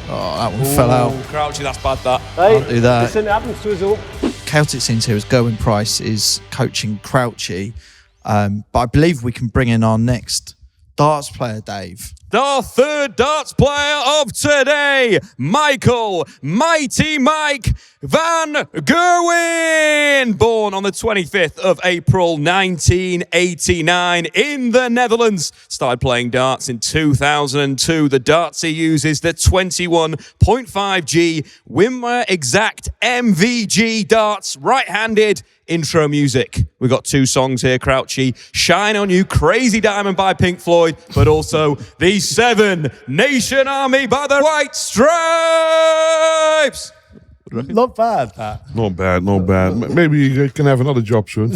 Oh, that one fell out. Crouchy, that's bad, that. Hey, Can't do that. listen, it happens to us all. Chaotic scenes here as Gerwyn Price is coaching Crouchy. But I believe we can bring in our next darts player, Dave. The third darts player of today, Michael Mighty Mike van Gerwen, born on the 25th of April 1989 in the Netherlands. Started playing darts in 2002. The darts he uses the 21.5G Wimmer Exact MVG darts, right-handed. Intro music. We've got 2 songs here, Crouchy. Shine On You, Crazy Diamond by Pink Floyd, but also the 7 Nation Army by the White Stripes. Not bad, that. Not bad. Maybe you can have another job soon.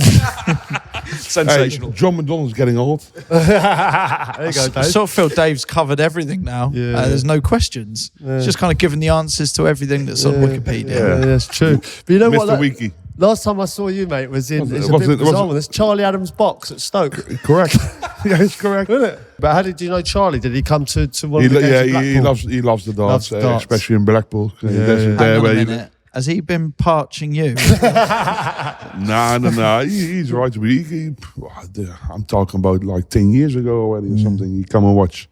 Sensational. Hey, John McDonald's getting old. There you go, I Dave. sort of feel Dave's covered everything now. Yeah. There's no questions. It's just kind of giving the answers to everything that's on Wikipedia. Yeah, that's true. But you know what? Mr. Wiki. Last time I saw you, mate, was in it's a Was bit it- was bizarre it- one. It's Charlie Adams' box at Stoke. Correct. Yeah, it's correct. Isn't it? But how did you know Charlie? Did he come to one of the games at Blackpool? He loves the darts, Loves darts. especially in Blackpool. That's Hang there on where a he- minute. Has he been parching you? No. He's right. I'm talking about like 10 years ago already or something. He come and watch.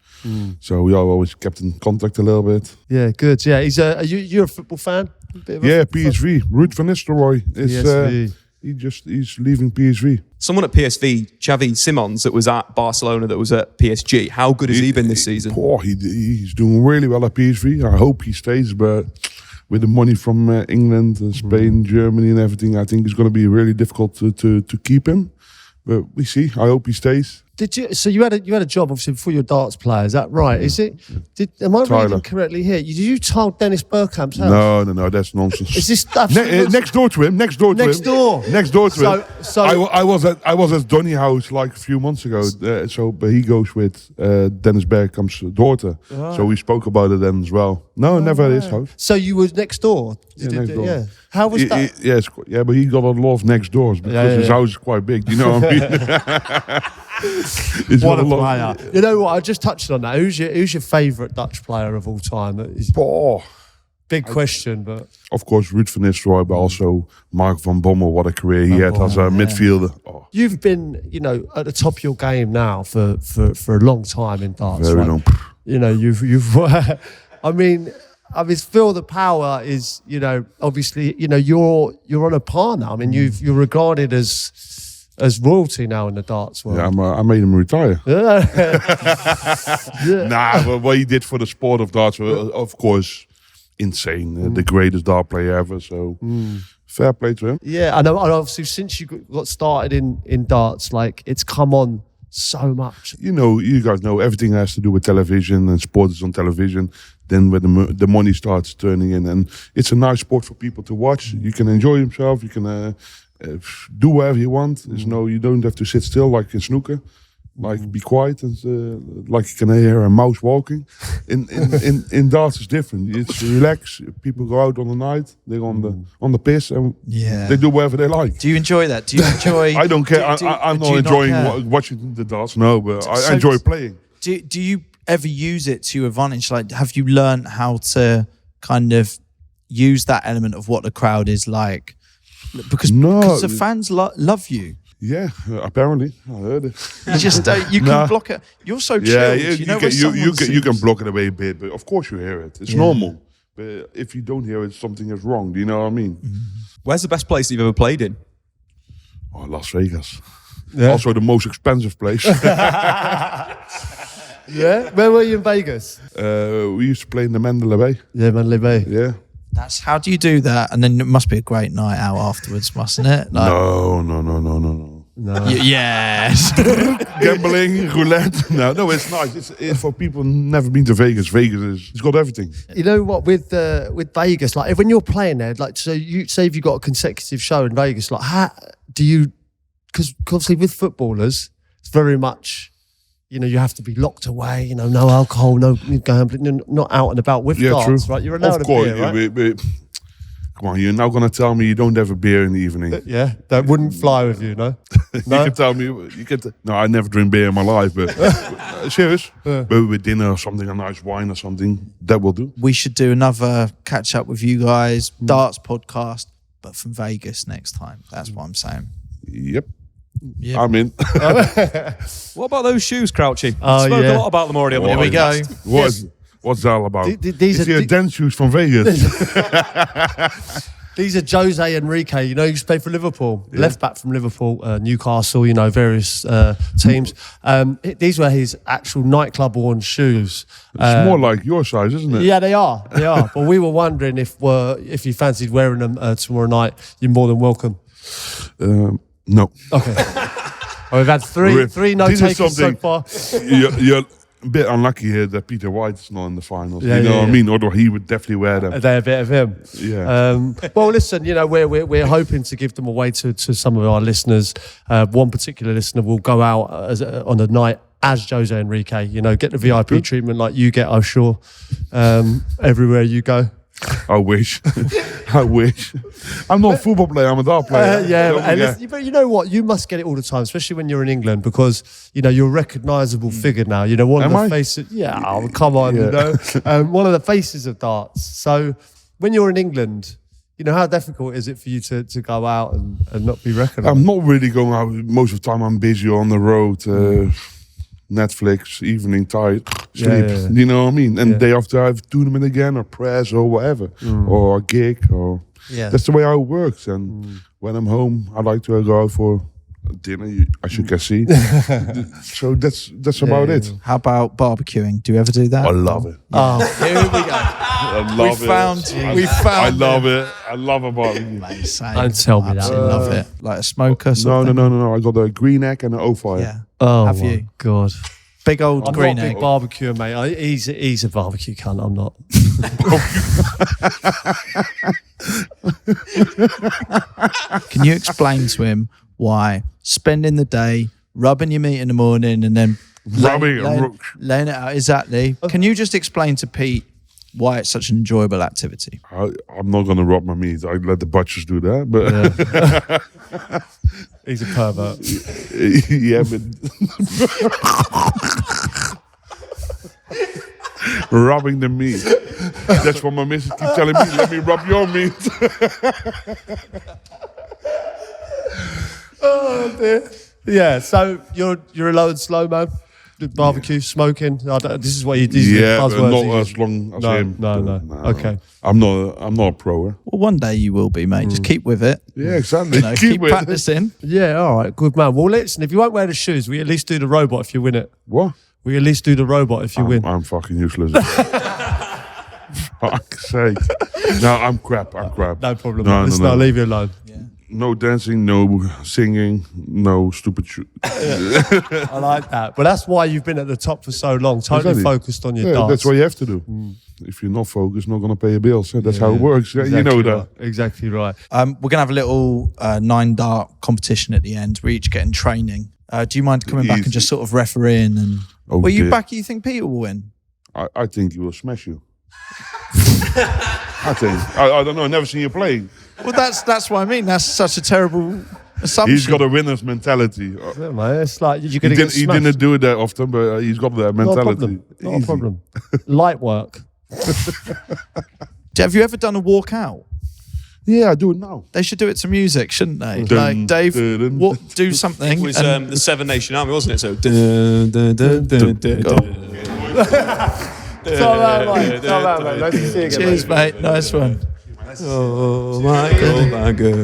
So we always kept in contact a little bit. Yeah, good. Yeah, he's you're a football fan? A bit of a Yeah, PSV. Ruud van Nistelrooy PSV. He's leaving PSV. Someone at PSV, Xavi Simons, that was at Barcelona, that was at PSG. How good has he been this season? He's doing really well at PSV. I hope he stays, but with the money from England, Spain, Germany, and everything, I think it's going to be really difficult to keep him. But we see. I hope he stays. Did you? So you had a job obviously before you're a darts player. Is that right? Is it? Am I Tyler. reading correctly here? Did you tile Dennis Bergkamp's house? No, that's nonsense. Is this absolute Next door to him. Next door to Next him. door. Next door to him. So I was at Donny house like a few months ago. But he goes with Dennis Bergkamp's daughter. So we spoke about it then as well. No, never at his house. So you were next door. Next door. Yeah. How was that? Yeah, but he got a lot of next doors because his house is quite big. You know what I mean? It's What got a lot- player! You know what? I just touched on that. Who's your favourite Dutch player of all time? Oh, Big question, but of course, Ruud van Nistelrooy, but also Mark van Bommel. What a career he had as a midfielder. Oh, you've been, at the top of your game now for a long time in darts. very right? long. You've. I mean, feel the power is, obviously, you're on a par now. I mean, you're regarded as royalty now in the darts world. Yeah, I made him retire. Yeah. Nah, but what he did for the sport of darts, of course, insane. The greatest dart player ever. So fair play to him. Yeah, and obviously since you got started in darts, like it's come on so much. You guys know everything has to do with television and sport is on television. Then when the money starts turning in, and it's a nice sport for people to watch. You can enjoy yourself. You can do whatever you want. You don't have to sit still like in snooker. Like be quiet and like you can hear a mouse walking. In darts it's different. It's relaxed. People go out on the night. They're on the piss and they do whatever they like. Do you enjoy that? Do you enjoy? I don't care. I'm do not you enjoying care? watching the darts. No, but I So- enjoy playing. Do you ever use it to your advantage? Like, have you learned how to kind of use that element of what the crowd is like? Because the fans love you. Yeah, apparently I heard it. You just you can block it. You're so chilled. Yeah, you know you can block it away a bit, but of course you hear it. It's normal. But if you don't hear it, something is wrong. Do you know what I mean? Where's the best place you've ever played in? Oh, Las Vegas. Yeah. Also the most expensive place. Yeah. Where were you in Vegas? We used to play in the Mandalay Bay. Yeah, Mandalay Bay. Yeah. How do you do that? And then it must be a great night out afterwards, mustn't it? Like, No. Yes. Gambling, roulette. No, it's nice. It's for people who never been to Vegas. It's got everything. You know what, with Vegas, like when you're playing there, like so you say if you got a consecutive show in Vegas, like how do you? Because obviously with footballers, it's very much, you know, you have to be locked away. You know, no alcohol, no gambling, not out and about with darts, right? You're allowed of course, a beer, right? but come on, you're now going to tell me you don't have a beer in the evening? Yeah, that wouldn't fly with you, no? You can tell me. No, I never drink beer in my life, but serious. But with dinner or something, a nice wine or something, that will do. We should do another catch up with you guys, darts podcast, but from Vegas next time. That's what I'm saying. Yep. Yeah. I'm in. What about those shoes, Crouchy? Oh, Spoke yeah. a lot about them already on the Here we go. podcast. What's that all about? These Is he a dance shoes from Vegas? These are Jose Enrique. You know, he used to play for Liverpool, left back from Liverpool, Newcastle. You know, various teams. These were his actual nightclub worn shoes. It's more like your size, isn't it? Yeah, they are. They are. But we were wondering if you fancied wearing them tomorrow night. You're more than welcome. No. Okay. We've had three no This is takers so far. You're a bit unlucky here that Peter White's not in the finals. Yeah, you know yeah, what I mean? Although he would definitely wear them. They're a bit of him. Yeah. Well, listen, you know, we're hoping to give them away to some of our listeners. One particular listener will go out on a night as Jose Enrique. You know, get the VIP treatment like you get, I'm sure, everywhere you go. I wish. I wish. I'm not a football player, I'm a dart player. But you know what? You must get it all the time, especially when you're in England, because, you know, you're a recognisable figure now. You know, one of the faces... Yeah, oh, come on, you know. One of the faces of darts. So when you're in England, you know, how difficult is it for you to go out and not be recognised? I'm not really going out. Most of the time I'm busy on the road. Netflix, evening, tired, sleep. Yeah. You know what I mean? And day after I have a tournament again, or press, or whatever, or a gig, or that's the way how it works. And when I'm home, I like to go out for dinner, as you can see. So that's about it. How about barbecuing? Do you ever do that? I love it. Oh, here we go. I love it. We found. I love it. I love a barbecue. Don't tell me that. Absolutely love it. Like a smoker. No. I got a green egg and an O-fire. Yeah. Oh, Have my you? God. Big old I'm green not a egg. big barbecue, mate. He's a barbecue cunt. I'm not. Can you explain to him why spending the day rubbing your meat in the morning and then laying it out? Exactly. Can you just explain to Pete why it's such an enjoyable activity? I'm not going to rub my meat. I let the butchers do that. But He's a pervert. yeah, but rubbing the meat. That's what my missus keeps telling me. Let me rub your meat. Oh dear. Yeah. So you're a low and slow man. Barbecue, smoking. This is what you do. Yeah, but not as long as him. No. Okay. I'm not a pro. Well, one day you will be, mate. Just keep with it. Yeah, exactly. You know, keep with it. practicing. Yeah. All right. Good man. Well, listen. If you won't wear the shoes, we at least do the robot if you win it. What? We at least do the robot if you win. I'm fucking useless. Fuck's sake. No, I'm crap. No problem. No, Listen, no. I'll leave you alone. No dancing, no singing, no stupid shit. I like that. But that's why you've been at the top for so long. Totally Exactly. focused on your darts. That's what you have to do. If you're not focused, not going to pay your bills. That's how it works. Exactly You know that. right. Exactly right. We're going to have a little 9-dart competition at the end. We're each getting training. Do you mind coming back and just sort of refereeing? And Oh, you dear. back? You think Peter will win? I think he will smash you. I think. I don't know. I've never seen you play. Well, that's what I mean. That's such a terrible assumption. He's got a winner's mentality. Yeah, mate. It's like you're He going to get smashed. didn't do it that often, but he's got that mentality. Not a Easy. problem. Light work. Have you ever done a walkout? Yeah, I do it now. They should do it to music, shouldn't they? Dun, Like, Dave, dun, what, do something. It was and- the Seven Nation Army, wasn't it? So. Dun, dun, dun, dun, dun, Go. dun. It's not bad, mate. It's not bad, mate. Nice to see you again. Cheers, mate. Nice one. Oh, Michael, my God.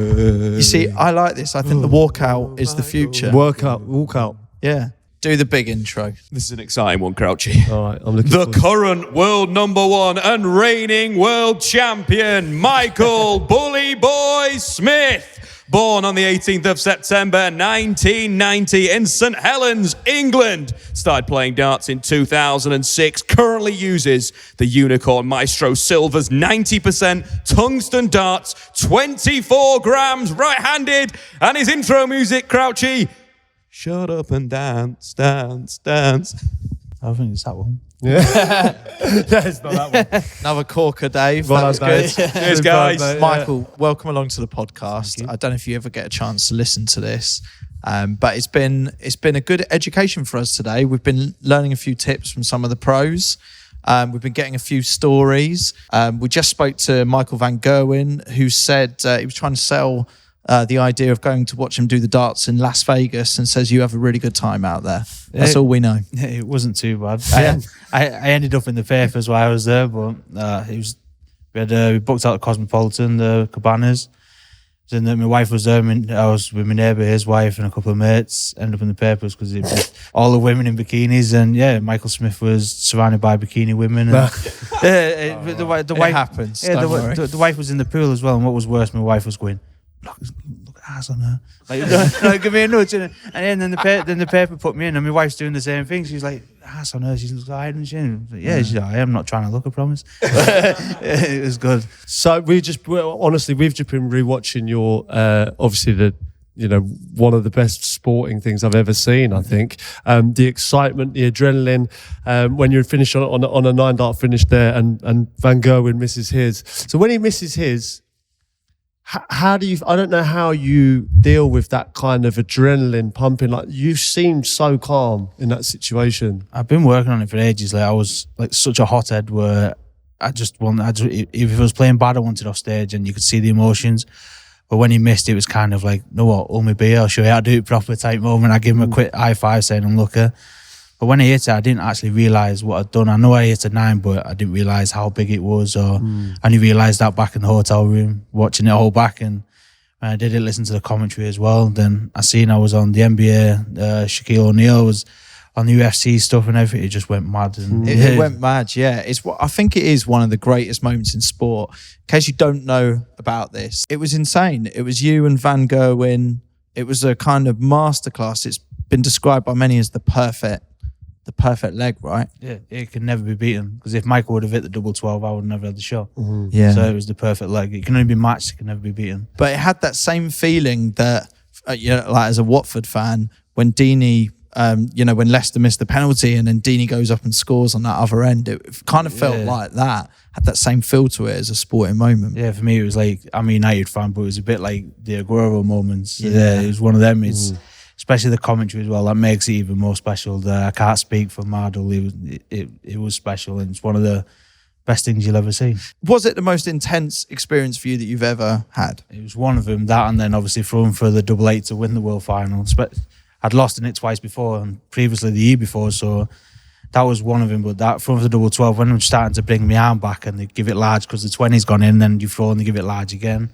You see, I like this. I think the walkout is the future. Walk out. Yeah. Do the big intro. This is an exciting one, Crouchy. All right, I'm looking The forward. current world number 1 and reigning world champion, Michael Bully Boy Smith. Born on the 18th of September 1990 in St Helens, England. Started playing darts in 2006. Currently uses the Unicorn Maestro Silver's 90% tungsten darts, 24 grams right-handed. And his intro music, Crouchy. Shut up and dance, dance, dance. I think it's that one. It's not that one. Another corker, Dave. Well that was done, good. Dave. Cheers, guys. Superb, mate. Michael, welcome along to the podcast. I don't know if you ever get a chance to listen to this, but it's been a good education for us today. We've been learning a few tips from some of the pros. We've been getting a few stories. We just spoke to Michael van Gerwen, who said he was trying to sell the idea of going to watch him do the darts in Las Vegas, and says you have a really good time out there. That's all we know. It wasn't too bad. I ended up in the papers while I was there, but we booked out the Cosmopolitan, the Cabanas. Then my wife was there. I was with my neighbour, his wife, and a couple of mates. Ended up in the papers because it was all the women in bikinis, and Michael Smith was surrounded by bikini women. And, the wife It happens. Yeah, don't worry. the wife was in the pool as well, and what was worse, my wife was going, look at ass on her. Like, give me a nudge. And then the paper put me in, and my wife's doing the same thing. She's like, ass on her. She's like, she's like, I am not trying to look, I promise. It was good. So we've just been rewatching your obviously one of the best sporting things I've ever seen. I think the excitement, the adrenaline when you finish on a 9-dart finish there, and Van Gerwen misses his. So when he misses his, how do you? I don't know how you deal with that kind of adrenaline pumping. Like, you seem so calm in that situation. I've been working on it for ages. Like, I was like such a hothead where if I was playing bad, I wanted off stage, and you could see the emotions. But when he missed, it was kind of like, know what, hold me beer, I'll show you how to do it proper type moment. I give him a quick high five saying I'm lucky. But when I hit it, I didn't actually realise what I'd done. I know I hit a 9, but I didn't realise how big it was. Or I only realised that back in the hotel room, watching it all back. And when I did it, listen to the commentary as well. Then I seen I was on the NBA, Shaquille O'Neal was on the UFC stuff and everything. It just went mad. And It went mad, yeah. I think it is one of the greatest moments in sport. In case you don't know about this, it was insane. It was you and Van Gerwen. It was a kind of masterclass. It's been described by many as the perfect leg, right? Yeah, it could never be beaten. Because if Michael would have hit the double 12, I would have never had the shot. Yeah. So it was the perfect leg. It can only be matched, it can never be beaten. But it had that same feeling that, like as a Watford fan, when Deeney, when Leicester missed the penalty and then Deeney goes up and scores on that other end, it kind of felt like that. Had that same feel to it as a sporting moment. Yeah, for me, it was like, I'm a United fan, but it was a bit like the Aguero moments. Yeah, it was one of them. It's especially the commentary as well. That makes it even more special. I can't speak for Mardle. It was special, and it's one of the best things you'll ever see. Was it the most intense experience for you that you've ever had? It was one of them, that, and then obviously throwing for the double 8 to win the world final. I'd lost in it twice before, and previously the year before, so that was one of them. But that throwing for the double 12, when I'm starting to bring my arm back and they give it large because the 20's gone in, then you throw and they give it large again.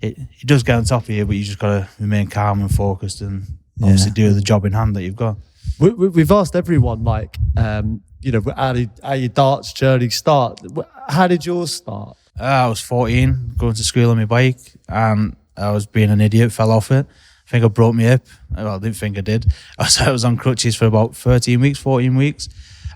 It does get on top of you, but you just got to remain calm and focused and obviously do the job in hand that you've got. We've asked everyone, like, how did your darts journey start? How did yours start? I was 14, going to school on my bike, and I was being an idiot, fell off it. I think I broke my hip. Well, I didn't think I did. I was on crutches for about 14 weeks.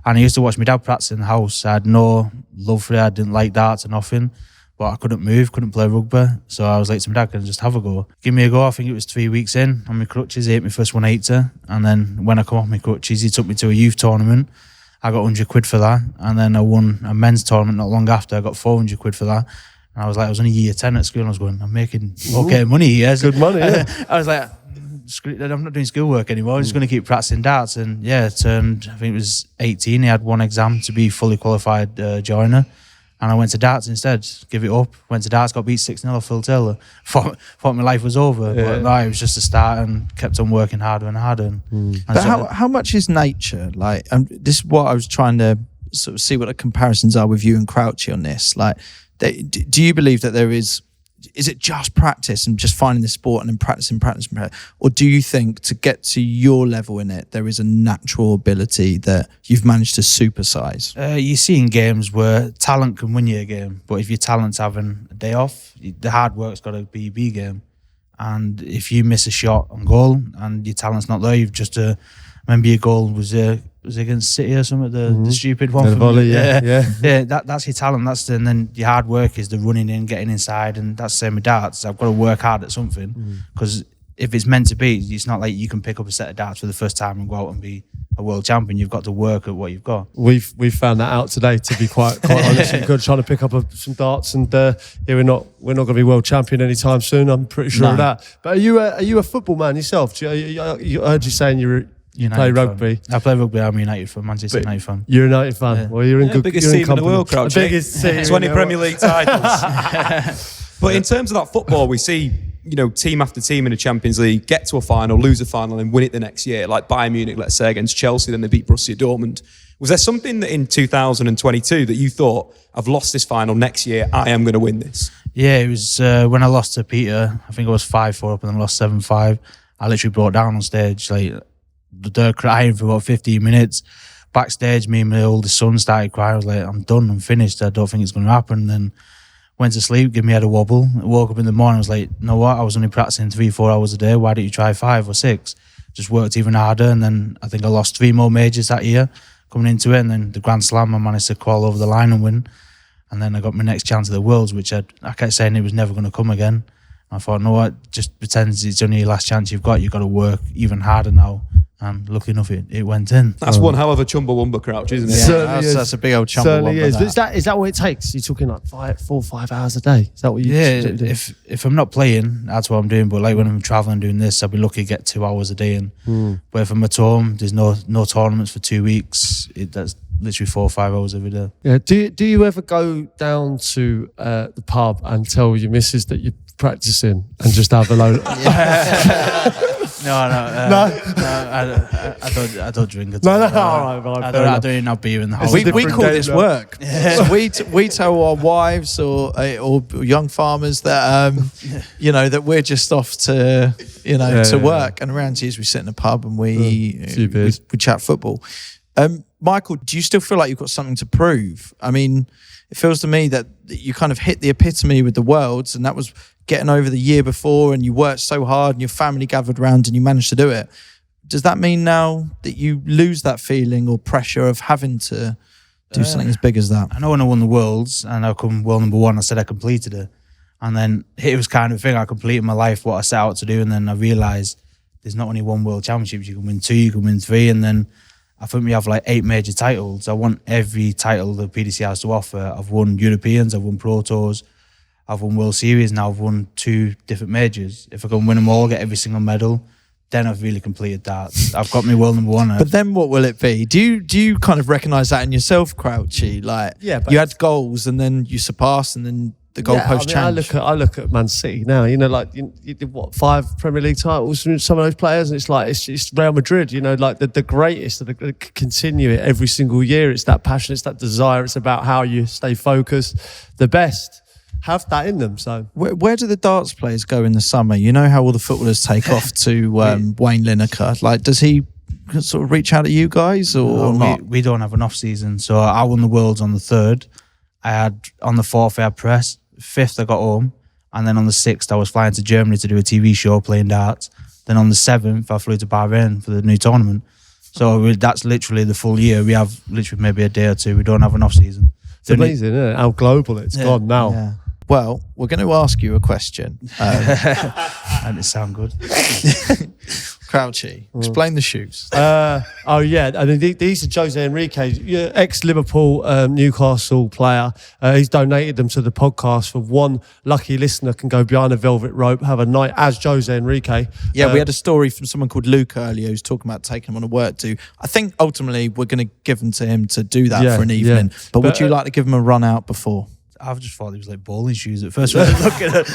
And I used to watch my dad practice in the house. I had no love for it. I didn't like darts or nothing. But I couldn't move, couldn't play rugby. So I was like to my dad, can I just have a go? Give me a go. I think it was 3 weeks in on my crutches. He hit my first 180. And then when I come off my crutches, he took me to a youth tournament. I got 100 quid for that. And then I won a men's tournament not long after. I got 400 quid for that. And I was like, I was only year 10 at school. And I was going, I'm making okay money here. Good money, yeah. I was like, I'm not doing schoolwork anymore. I'm just going to keep practicing darts. And it turned, I think it was 18. He had one exam to be fully qualified joiner. And I went to darts instead, give it up. Went to darts, got beat 6-0 off Phil Taylor. Thought my life was over. Yeah. But no, it was just a start and kept on working harder and harder. And But how much is nature? Like, this is what I was trying to sort of see what the comparisons are with you and Crouchy on this. Like, do you believe that there is it just practice and just finding the sport and then practicing? Or do you think to get to your level in it, there is a natural ability that you've managed to supersize? You see in games where talent can win you a game, but if your talent's having a day off, the hard work's got to be your B game. And if you miss a shot on goal and your talent's not there, you've just remember your goal was against City or something, the stupid one. The volley, yeah. That's your talent. And then your hard work is the running in, getting inside, and that's the same with darts. I've got to work hard at something because if it's meant to be, it's not like you can pick up a set of darts for the first time and go out and be a world champion. You've got to work at what you've got. We've found that out today, to be quite honest. We're trying to pick up some darts, and we're not going to be world champion anytime soon. I'm pretty sure of that. But are you a football man yourself? I heard you saying you play rugby. Fan. I play rugby. I'm a United fan, Manchester United fan. You're a United fan. Yeah. Well, you're in good. Biggest you're team in the world, Crouchy. The biggest team. 20 Premier League titles. But in terms of that football, we see team after team in the Champions League get to a final, lose a final, and win it the next year. Like Bayern Munich, let's say, against Chelsea, then they beat Borussia Dortmund. Was there something that in 2022 that you thought, I've lost this final, next year I am going to win this? Yeah, it was when I lost to Peter. I think it was 5-4 up and then lost 7-5. I literally brought down on stage. Like, they're crying for about 15 minutes. Backstage, me and my oldest son started crying. I was like, I'm done, I'm finished. I don't think it's going to happen. And then went to sleep, gave me head a wobble. Woke up in the morning, I was like, you know what? I was only practicing 3-4 hours a day. Why don't you try 5 or 6? Just worked even harder. And then I think I lost 3 more majors that year coming into it. And then the Grand Slam, I managed to crawl over the line and win. And then I got my next chance at the Worlds, which I kept saying it was never going to come again. I thought, no, what? Just pretend it's only your last chance you've got. You've got to work even harder now. And lucky enough, it went in. That's one hell of a Chumbawamba crouch, isn't it? Yeah, that's a big old Chumbawamba. Is. But is that what it takes? You're talking like 4-5 hours a day? Is that what you do? If I'm not playing, that's what I'm doing. But like when I'm traveling doing this, I'll be lucky to get 2 hours a day in. But if I'm at home, there's no tournaments for 2 weeks. That's literally 4 or 5 hours every day. Yeah. Do you ever go down to the pub and tell your missus that you're practicing and just have a load? No, I don't drink at all. No, all right, I don't even have beer in the house. We call this work. So we tell our wives or young farmers that that we're just off to work, and around here we sit in a pub and we chat football. Michael, do you still feel like you've got something to prove? I mean, it feels to me that you kind of hit the epitome with the Worlds, and that was getting over the year before, and you worked so hard and your family gathered around and you managed to do it. Does that mean now that you lose that feeling or pressure of having to do something as big as that? I know when I won the Worlds and I come world number 1, I said I completed it. And then it was kind of a thing, I completed my life, what I set out to do, and then I realised there's not only one World Championship, you can win 2, you can win 3, and then I think we have like 8 major titles. I won every title the PDC has to offer. I've won Europeans, I've won Pro Tours, I've won World Series, now I've won 2 different majors. If I can win them all, get every single medal, then I've really completed that. I've got my world number 1. But then what will it be? Do you kind of recognise that in yourself, Crouchy? Like, you had goals and then you surpassed and then the goalpost changed. I look at Man City now. Like you did what, 5 Premier League titles from some of those players, and it's like it's Real Madrid. Like the greatest that continue it every single year. It's that passion, it's that desire. It's about how you stay focused. The best have that in them. So where do the darts players go in the summer? You know how all the footballers take off to Wayne Lineker. Like, does he sort of reach out to you guys or not? We don't have an off season. So I won the Worlds on the 3rd. I had on the 4th I had press. 5th I got home, and then on the 6th I was flying to Germany to do a TV show playing darts. Then on the 7th I flew to Bahrain for the new tournament. So that's literally the full year. We have literally maybe a day or 2. We don't have an off season. It's amazing, isn't it? How global it's gone now. Yeah. Well, we're going to ask you a question. And it sound good. Crouchy, explain the shoes. Oh yeah, I mean these are Jose Enrique, ex-Liverpool, Newcastle player. He's donated them to the podcast for one lucky listener can go behind a velvet rope, have a night as Jose Enrique. Yeah, we had a story from someone called Luke earlier who's talking about taking them on a work do. I think ultimately we're going to give them to him to do that for an evening. But would you like to give him a run out before? I've just thought he was like bowling shoes at first when I was looking at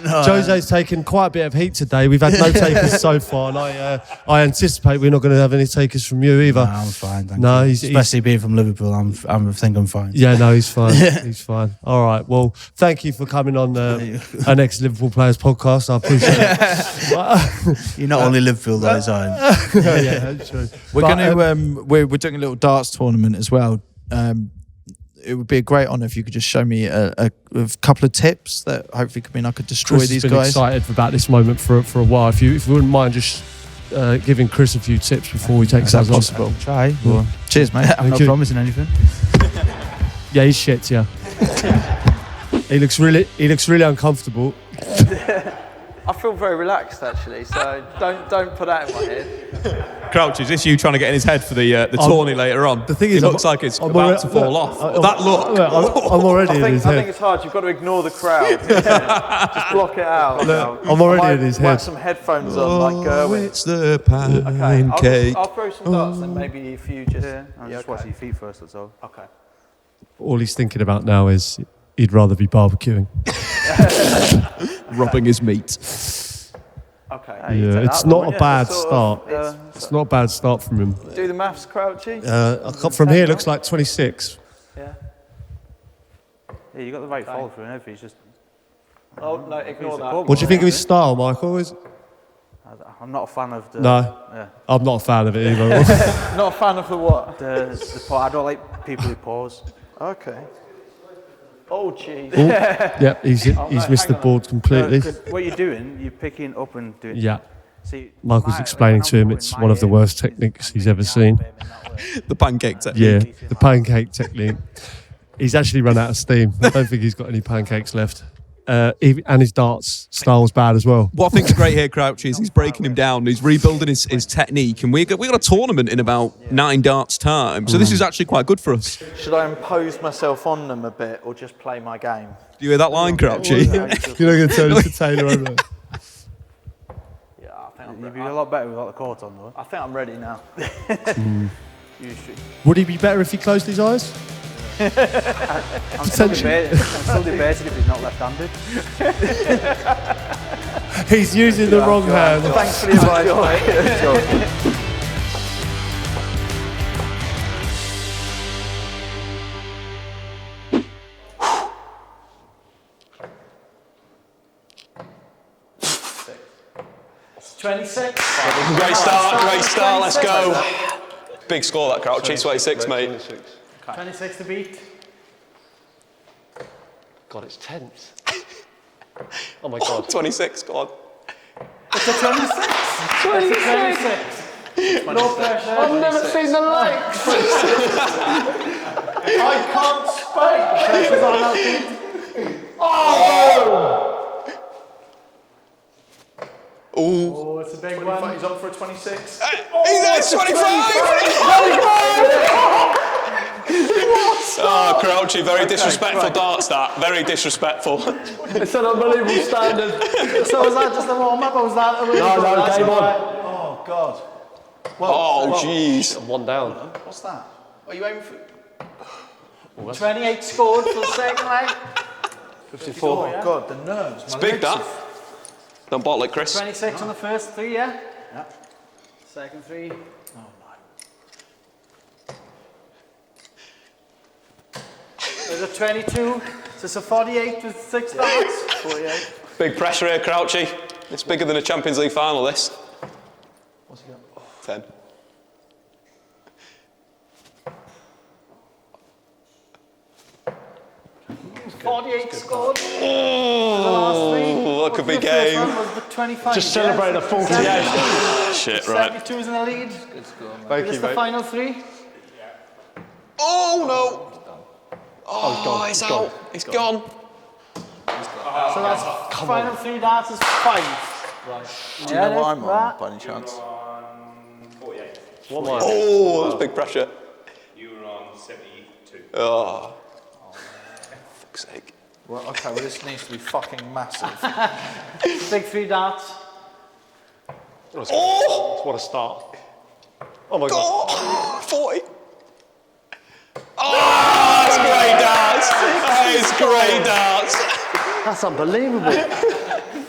no, Jose's taken quite a bit of heat today. We've had no takers so far, and I anticipate we're not going to have any takers from you either. No, I'm fine. Thank No, you. he's Especially being from Liverpool, I think I'm fine. Yeah, no, he's fine. He's fine. All right. Well, thank you for coming on an ex-Liverpool Players podcast. I appreciate it. You're not only Liverpool guys, are you? Yeah, that's true. We're going to we're doing a little darts tournament as well. It would be a great honour if you could just show me a couple of tips that hopefully could mean I could destroy Chris these has been guys. excited about this moment for a while. If you wouldn't mind just giving Chris a few tips before we take Is that ours on. possible? Try. Go on. Cheers, mate. I'm not you. promising anything. Yeah, he's shit. Yeah. He looks really uncomfortable. I feel very relaxed actually, so don't put that in my head. Crouch, is this you trying to get in his head for the tourney later on? The thing is, it looks like it's about to fall off. That look. I'm already in his I head. think it's hard. You've got to ignore the crowd. Just block it out. I'm already in his Whack head. some headphones on, like Gerwyn. It's the pancake. Okay, I'll throw some darts and maybe if you just. I'll just watch your feet first, that's all. Okay. All he's thinking about now is he'd rather be barbecuing. Rubbing his meat. Okay. Yeah, it's not a bad start. It's not a bad start from him. Do the maths, Crouchy. From here, it looks like 26. Yeah. Yeah, you got the right follow through and everything. It's just. Oh no, ignore that. What do you think of his style, Michael? I'm not a fan of the. No, Yeah. I'm not a fan of it either. Not a fan of the what? The I don't like people who pause. Okay. Oh jeez. Yeah, he's missed the board completely. What you're doing, you're picking up and doing. Yeah. See, Michael's explaining to him it's one of the worst techniques he's ever seen. The pancake technique. Yeah, the pancake technique. He's actually run out of steam. I don't think he's got any pancakes left. And his darts style's bad as well. What I think's great here, Crouchy, is he's breaking him down. He's rebuilding his technique, and we got a tournament in about 9 darts time. So this is actually quite good for us. Should I impose myself on them a bit or just play my game? Do you hear that line, Crouchy? You're not going to turn it to Taylor over there. Yeah, I think I'm You'd be a lot better without the court on, though. I think I'm ready now. Would he be better if he closed his eyes? I'm still debating if he's not left-handed. He's using the wrong hand. Thanks for the advice, mate. Great start, let's go. Big score that, Crouchy, 26, mate. 26 to beat. God, it's tense. Oh my God. 26, go on. It's a 26. 26. No pressure. I've never seen the likes. I can't spike. Pressure's on our feet. Oh! Oh, it's a big one. He's up for a 26. He's at 25! Oh, Crouchy, very disrespectful darts that. Very disrespectful. It's an unbelievable standard. So was that just a warm-up or was that a No, game on. Oh, God. Oh, jeez. One down. What's that? Are you aiming for... 28 scored for the second leg. 54. Yeah. God, the nerves. It's big, that. Don't bottle it, Chris. 26 on the first 3, yeah? Yeah. Second 3. Oh, no. There's a 22. Is this a 48 with 6 darts? 48. Big pressure here, Crouchy. It's bigger than a Champions League final, this. What's he got? 10. Scored. Oh, that could be game. Just celebrating a 48. Shit, right. 72 is in the lead. Thank Is this you, the mate. final 3? Oh, no. Oh, he's out. He's gone. So that's final 3 darts is 5. Right. Do you know what I'm on, by any chance? What am I on? Oh, that's big pressure. You were on 72. Oh. Fuck's sake. Well, okay, well, this needs to be fucking massive. Big 3 darts. Oh! What a start. Oh my God. Oh, 40. Oh, that's great darts. That is great darts. That's unbelievable.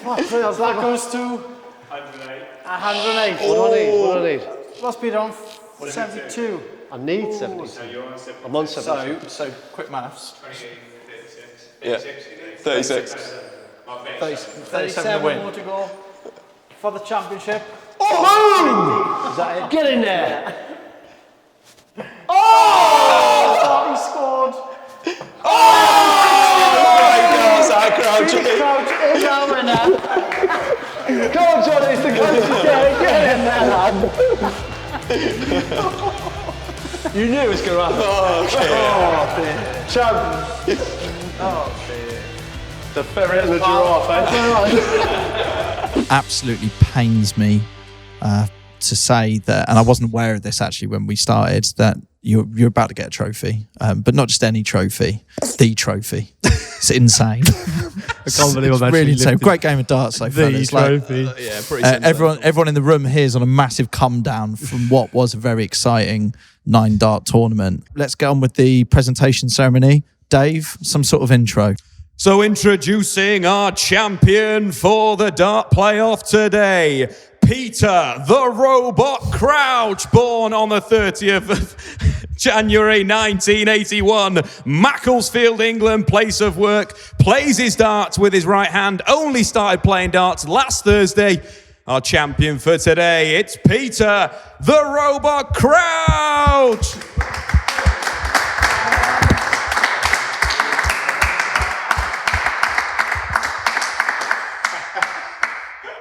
That goes to 108. What do I need? What do I need? Must be on 72. I need 70. I'm on 70. So quick maths. Yeah. 36. 37 to win. more to go for the championship. Oh! Is that it? Get in there. Oh, he scored. Crouchy. Crouch is our winner. Go on, Johnny. It's the closest. Get in there, lad. You knew it was going to happen. Oh, dear. Champ. Oh, dear. The ferret and the giraffe, eh? Absolutely pains me to say that, and I wasn't aware of this actually when we started, that you're about to get a trophy, but not just any trophy, the trophy. It's insane. I can't believe I'm actually really insane. lifted Great game of darts so far. the It's like, trophy. Yeah, pretty everyone in the room here is on a massive come down from what was a very exciting 9-dart tournament. Let's get on with the presentation ceremony. Dave, some sort of intro. So introducing our champion for the dart playoff today, Peter the Robot Crouch, born on the 30th of January 1981, Macclesfield, England, place of work, plays his darts with his right hand, only started playing darts last Thursday. Our champion for today, it's Peter the Robot Crouch.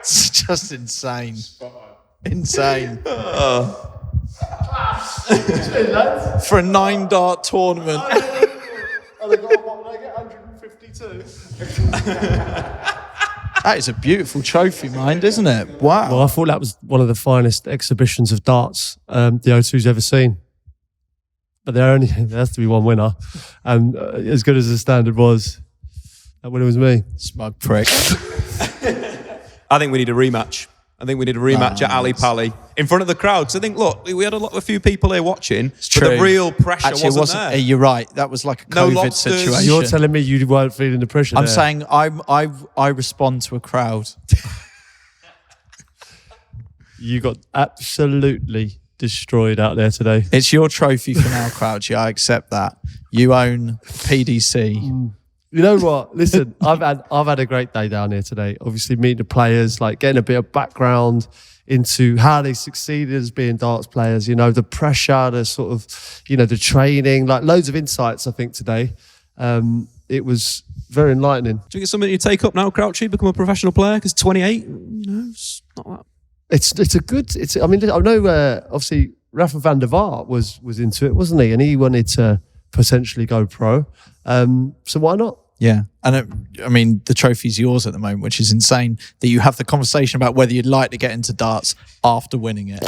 It's just insane. Insane. For a 9-dart tournament. That is a beautiful trophy, mind, isn't it? Wow. Well, I thought that was one of the finest exhibitions of darts the O2's ever seen. But there has to be one winner. And as good as the standard was, that winner was me. Smug prick. I think we need a rematch. At Ali Pali in front of the crowd. So I think, look, we had a few people here watching, but the real pressure Actually, wasn't there. You're right. That was like a No COVID lobsters. situation. You're telling me you weren't feeling the pressure I'm there. saying I respond to a crowd. You got absolutely destroyed out there today. It's your trophy for now, Crouchy. I accept that. You own PDC. You know what? Listen, I've had a great day down here today. Obviously, meeting the players, like getting a bit of background into how they succeeded as being darts players. You know, the pressure, the sort of, you know, the training, like loads of insights. I think today, it was very enlightening. Do you get something you take up now, Crouchy, become a professional player? Because 28, you know, it's not that. I mean, I know obviously Rafa van der Vaart was into it, wasn't he? And he wanted to potentially go pro. So why not? Yeah. And I mean, the trophy's yours at the moment, which is insane that you have the conversation about whether you'd like to get into darts after winning it.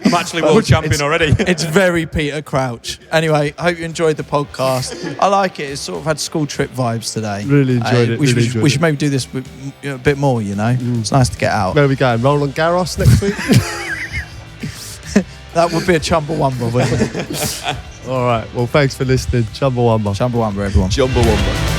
I'm actually world champion already. It's very Peter Crouch. Anyway, I hope you enjoyed the podcast. I like it. It's sort of had school trip vibes today. Really enjoyed it. We should maybe do this with, a bit more, you know? It's nice to get out. Where are we going? Roland Garros next week? That would be a Chumbawamba, wouldn't it? All right. Well, thanks for listening. Chumbawamba. Chumbawamba, everyone. Chumbawamba.